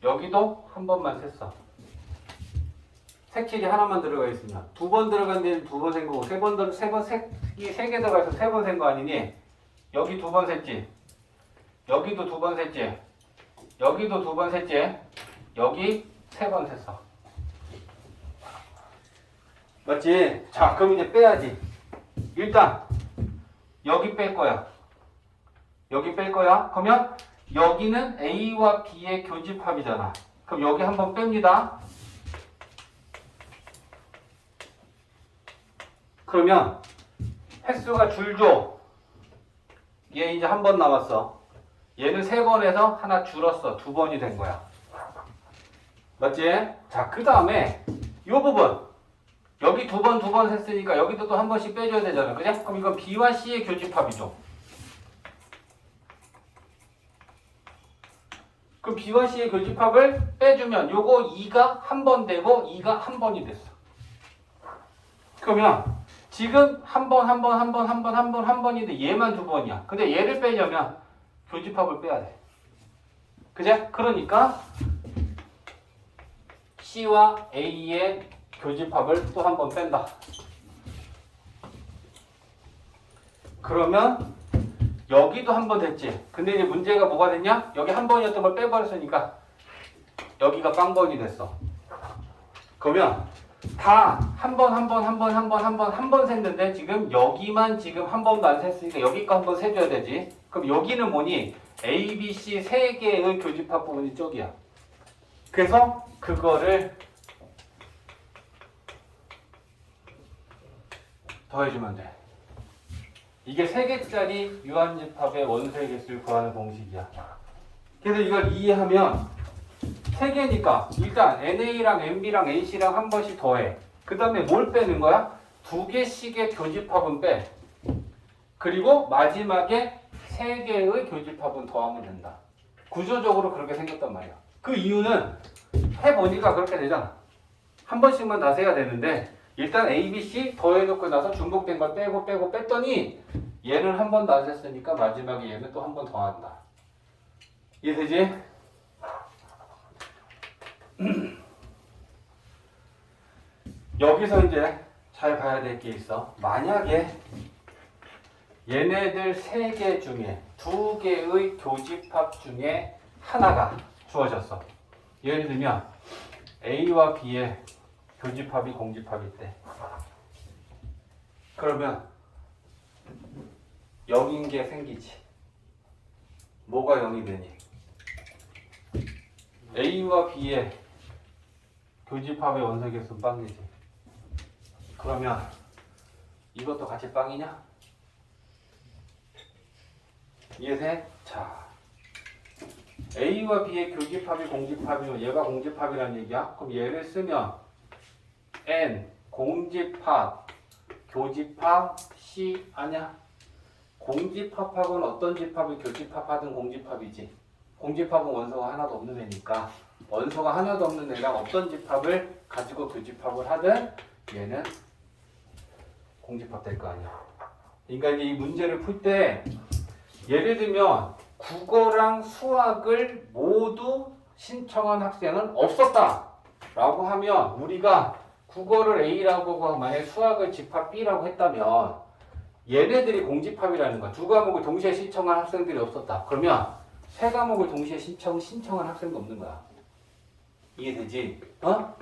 여기도 한 번만 샜어. 색칠이 하나만 들어가 있으면 두 번 들어간 데는 두 번 센 거고 색이 3개 들어가서 3번 센 거 아니니? 여기 두 번 샜지. 여기도 두 번 샜지. 여기도 두 번 샜지. 여기 3번 샜어. 맞지? 자, 그럼 이제 빼야지. 일단 여기 뺄 거야. 여기 뺄 거야. 그러면 여기는 A와 B의 교집합이잖아. 그럼 여기 한번 뺍니다. 그러면 횟수가 줄죠. 얘 이제 한 번 남았어. 얘는 3번에서 하나 줄었어. 2번이 된 거야. 맞지? 자, 그 다음에 이 부분 여기 두 번 셌으니까 여기도 또 한 번씩 빼줘야 되잖아. 그죠? 그럼 이건 B와 C의 교집합이죠. 그럼 B와 C의 교집합을 빼주면 요거 2가 한 번 되고 2가 한 번이 됐어. 그러면 지금 한 번인데 얘만 2번이야. 근데 얘를 빼려면 교집합을 빼야 돼. 그제? 그러니까 C와 A의 교집합을 또 한 번 뺀다. 그러면 여기도 한 번 됐지. 근데 이제 문제가 뭐가 됐냐? 여기 한 번이었던 걸 빼버렸으니까 여기가 빵번이 됐어. 그러면 다 한 번 샜는데 지금 여기만 지금 한 번도 안 샜으니까 여기 거 한 번 세줘야 되지. 그럼 여기는 뭐니? A, B, C 3개의 교집합 부분이 저기야. 그래서 그거를 더해주면 돼. 이게 3개짜리 유한집합의 원소의 개수를 구하는 공식이야. 그래서 이걸 이해하면 세 개니까 일단 NA랑 NB랑 NC랑 한 번씩 더해. 그 다음에 뭘 빼는 거야? 두 개씩의 교집합은 빼. 그리고 마지막에 세 개의 교집합은 더하면 된다. 구조적으로 그렇게 생겼단 말이야. 그 이유는 해보니까 그렇게 되잖아. 한 번씩만 다 세야 되는데 일단 A, B, C 더해놓고 나서 중복된 걸 빼고 뺐더니 얘는 한 번 다 셌으니까 마지막에 얘는 또 한 번 더 한다. 이해되지? 여기서 이제 잘 봐야 될 게 있어. 만약에 얘네들 세 개 중에 두 개의 교집합 중에 하나가 주어졌어. 예를 들면 A와 B의 교집합이 공집합일 때 그러면 0인 게 생기지. 뭐가 0이 되니? A와 B의 교집합의 원소개수는 빵이지. 그러면 이것도 같이 빵이냐? 이해돼? 자, A와 B의 교집합이 공집합이면 얘가 공집합이라는 얘기야? 그럼 얘를 쓰면 N 공집합 교집합 C 아냐? 공집합하고는 어떤 집합이 교집합하든 공집합이지. 공집합은 원소가 하나도 없는 애니까 원소가 하나도 없는 애랑 어떤 집합을 가지고 교집합을 하든 얘는 공집합 될 거 아니야. 그러니까 이제 이 문제를 풀 때 예를 들면 국어랑 수학을 모두 신청한 학생은 없었다 라고 하면 우리가 국어를 A라고 만약에 수학을 집합 B라고 했다면 얘네들이 공집합이라는 거야. 두 과목을 동시에 신청한 학생들이 없었다. 그러면 세 과목을 동시에 신청한 학생도 없는 거야. 이해되지? 어?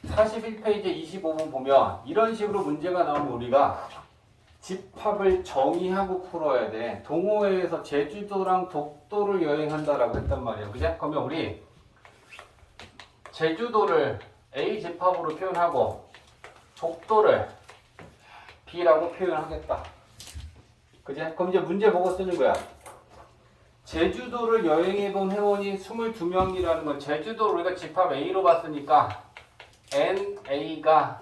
41페이지 25분 보면 이런 식으로 문제가 나오면 우리가 집합을 정의하고 풀어야 돼. 동호회에서 제주도랑 독도를 여행한다라고 했단 말이야. 그죠? 그러면 우리 제주도를 A 집합으로 표현하고 독도를 B라고 표현하겠다. 그죠? 그럼 이제 문제 보고 쓰는 거야. 제주도를 여행해본 회원이 22명이라는 건 제주도를 우리가 집합 A로 봤으니까 NA가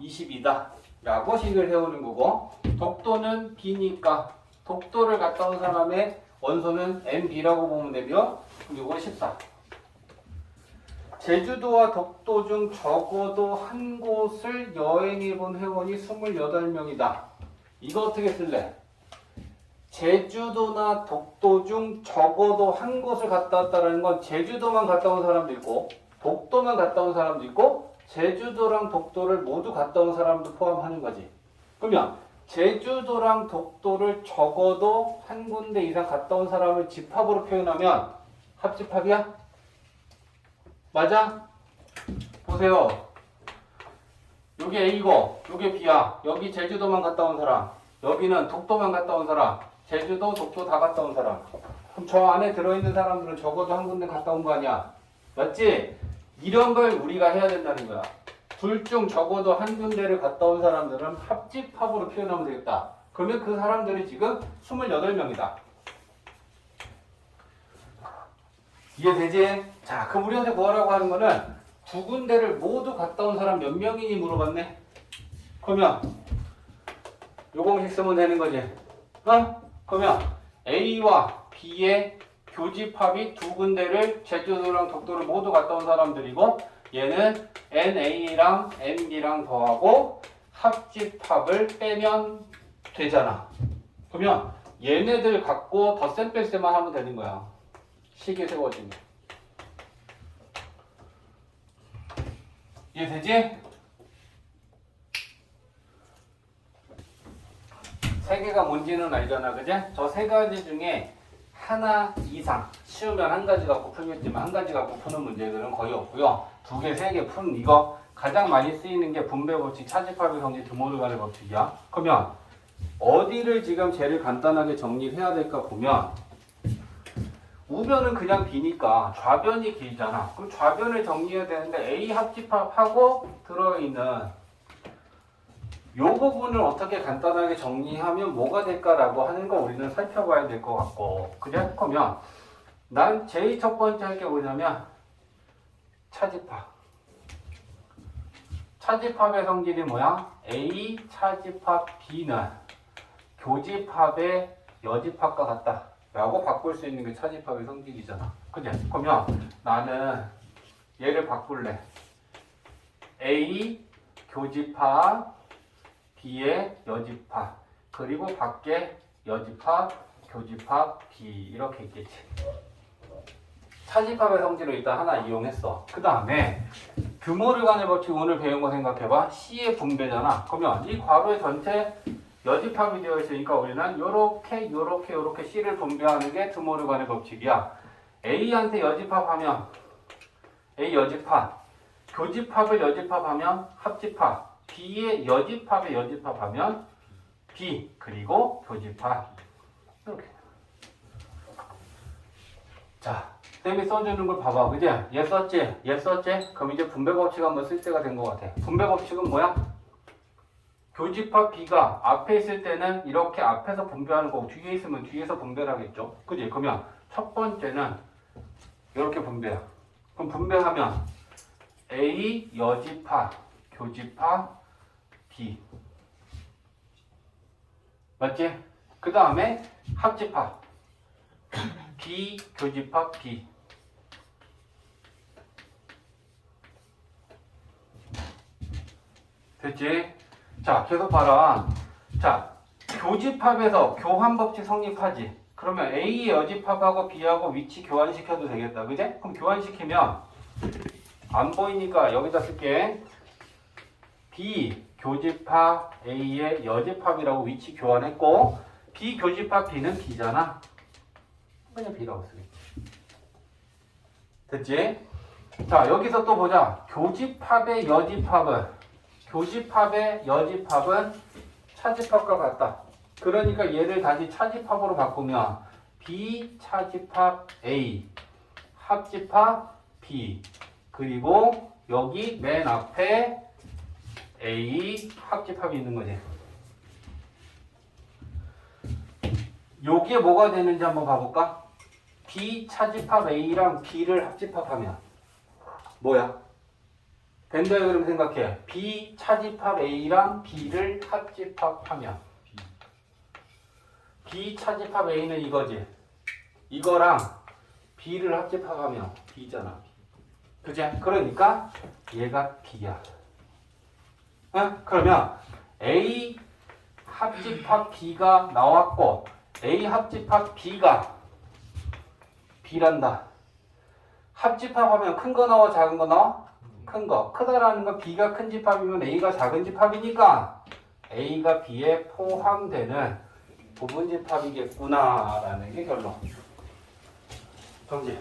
22다 라고 식을 해오는 거고 독도는 B니까 독도를 갔다 온 사람의 원소는 NB라고 보면 되며 그럼 이건 14. 제주도와 독도 중 적어도 한 곳을 여행해본 회원이 28명이다. 이거 어떻게 쓸래? 제주도나 독도 중 적어도 한 곳을 갔다 왔다는 건 제주도만 갔다 온 사람도 있고 독도만 갔다 온 사람도 있고 제주도랑 독도를 모두 갔다 온 사람도 포함하는 거지. 그러면 제주도랑 독도를 적어도 한 군데 이상 갔다 온 사람을 집합으로 표현하면 합집합이야? 맞아? 보세요. 여기 A고 여기 B야. 여기 제주도만 갔다 온 사람, 여기는 독도만 갔다 온 사람, 제주도, 독도 다 갔다 온 사람. 그럼 저 안에 들어있는 사람들은 적어도 한 군데 갔다 온 거 아니야? 맞지? 이런 걸 우리가 해야 된다는 거야. 둘 중 적어도 한 군데를 갔다 온 사람들은 합집합으로 표현하면 되겠다. 그러면 그 사람들이 지금 28명이다. 이해되지? 자, 그럼 우리한테 구하라고 하는 거는 두 군데를 모두 갔다 온 사람 몇 명이니 물어봤네. 그러면 요 공식 쓰면 되는 거지. 어? 그러면 A와 B의 교집합이 두 군데를 제주도랑 독도를 모두 갔다 온 사람들이고 얘는 NA랑 NB랑 더하고 합집합을 빼면 되잖아. 그러면 얘네들 갖고 덧셈 뺄셈만 하면 되는 거야. 식이 세워지면. 이해되지? 세 개가 뭔지는 알잖아, 그제? 저 세 가지 중에 하나 이상, 쉬우면 한 가지 갖고 풀겠지만 한 가지 갖고 푸는 문제들은 거의 없고요. 두 개, 세 개 푸는 이거 가장 많이 쓰이는 게 분배 법칙, 차집합의 성질, 드모르간의 법칙이야. 그러면 어디를 지금 제일 간단하게 정리해야 될까 보면 우변은 그냥 B니까 좌변이 길잖아. 그럼 좌변을 정리해야 되는데 A 합집합하고 들어있는 요 부분을 어떻게 간단하게 정리하면 뭐가 될까라고 하는 거 우리는 살펴봐야 될 것 같고, 그래? 그러면 난 제일 첫 번째 할 게 뭐냐면 차집합. 차집합의 성질이 뭐야? A 차집합 B는 교집합의 여집합과 같다 라고 바꿀 수 있는 게 차집합의 성질이잖아. 그치? 그러면 나는 얘를 바꿀래. A 교집합 B의 여집합, 그리고 밖에 여집합, 교집합 B 이렇게 있겠지. 차집합의 성질을 일단 하나 이용했어. 그 다음에 드모르간의 법칙 오늘 배운 거 생각해봐. C의 분배잖아. 그러면 이 괄호의 전체 여집합이 되어 있으니까 우리는 요렇게 C를 분배하는 게 드모르간의 법칙이야. A한테 여집합하면 A 여집합, 교집합을 여집합하면 합집합, B의 여집합에 여집합하면 B, 그리고 교집합. 이렇게. 자, 쌤이 써주는 걸 봐봐. 그지? 얘 썼지? 얘 썼지? 그럼 이제 분배 법칙 한번 쓸 때가 된 것 같아. 분배 법칙은 뭐야? 교집합 B가 앞에 있을 때는 이렇게 앞에서 분배하는 거고, 뒤에 있으면 뒤에서 분배를 하겠죠. 그지? 그러면 첫 번째는 이렇게 분배야. 그럼 분배하면 A 여집합, 교집합 B. 맞지? 그 다음에 합집합 B 교집합 B. 됐지? 자, 계속 봐라. 자, 교집합에서 교환법칙 성립하지. 그러면 A 여집합하고 B하고 위치 교환시켜도 되겠다. 그지? 그럼 교환시키면 안 보이니까 여기다 쓸게. B 교집합 A의 여집합이라고 위치 교환했고, B 교집합 B는 B잖아. 그냥 B라고 쓰겠지. 됐지? 자, 여기서 또 보자. 교집합의 여집합은 차집합과 같다. 그러니까 얘를 다시 차집합으로 바꾸면 B 차집합 A, 합집합 B, 그리고 여기 맨 앞에 A 합집합이 있는 거지. 요게 뭐가 되는지 한번 봐볼까? B 차집합 A랑 B를 합집합하면 뭐야? 벤 다이어그램 생각해. B 차집합 A랑 B를 합집합하면 B 차집합 A는 이거지. 이거랑 B를 합집합하면 B잖아. 그치? 그러니까 얘가 B야. 응? 그러면 A 합집합 B가 나왔고, A 합집합 B가 B란다. 합집합하면 큰 거 나와 작은 거 나와? 큰 거. 크다라는 건 B가 큰 집합이면 A가 작은 집합이니까 A가 B에 포함되는 부분 집합이겠구나 라는 게 결론. 정지.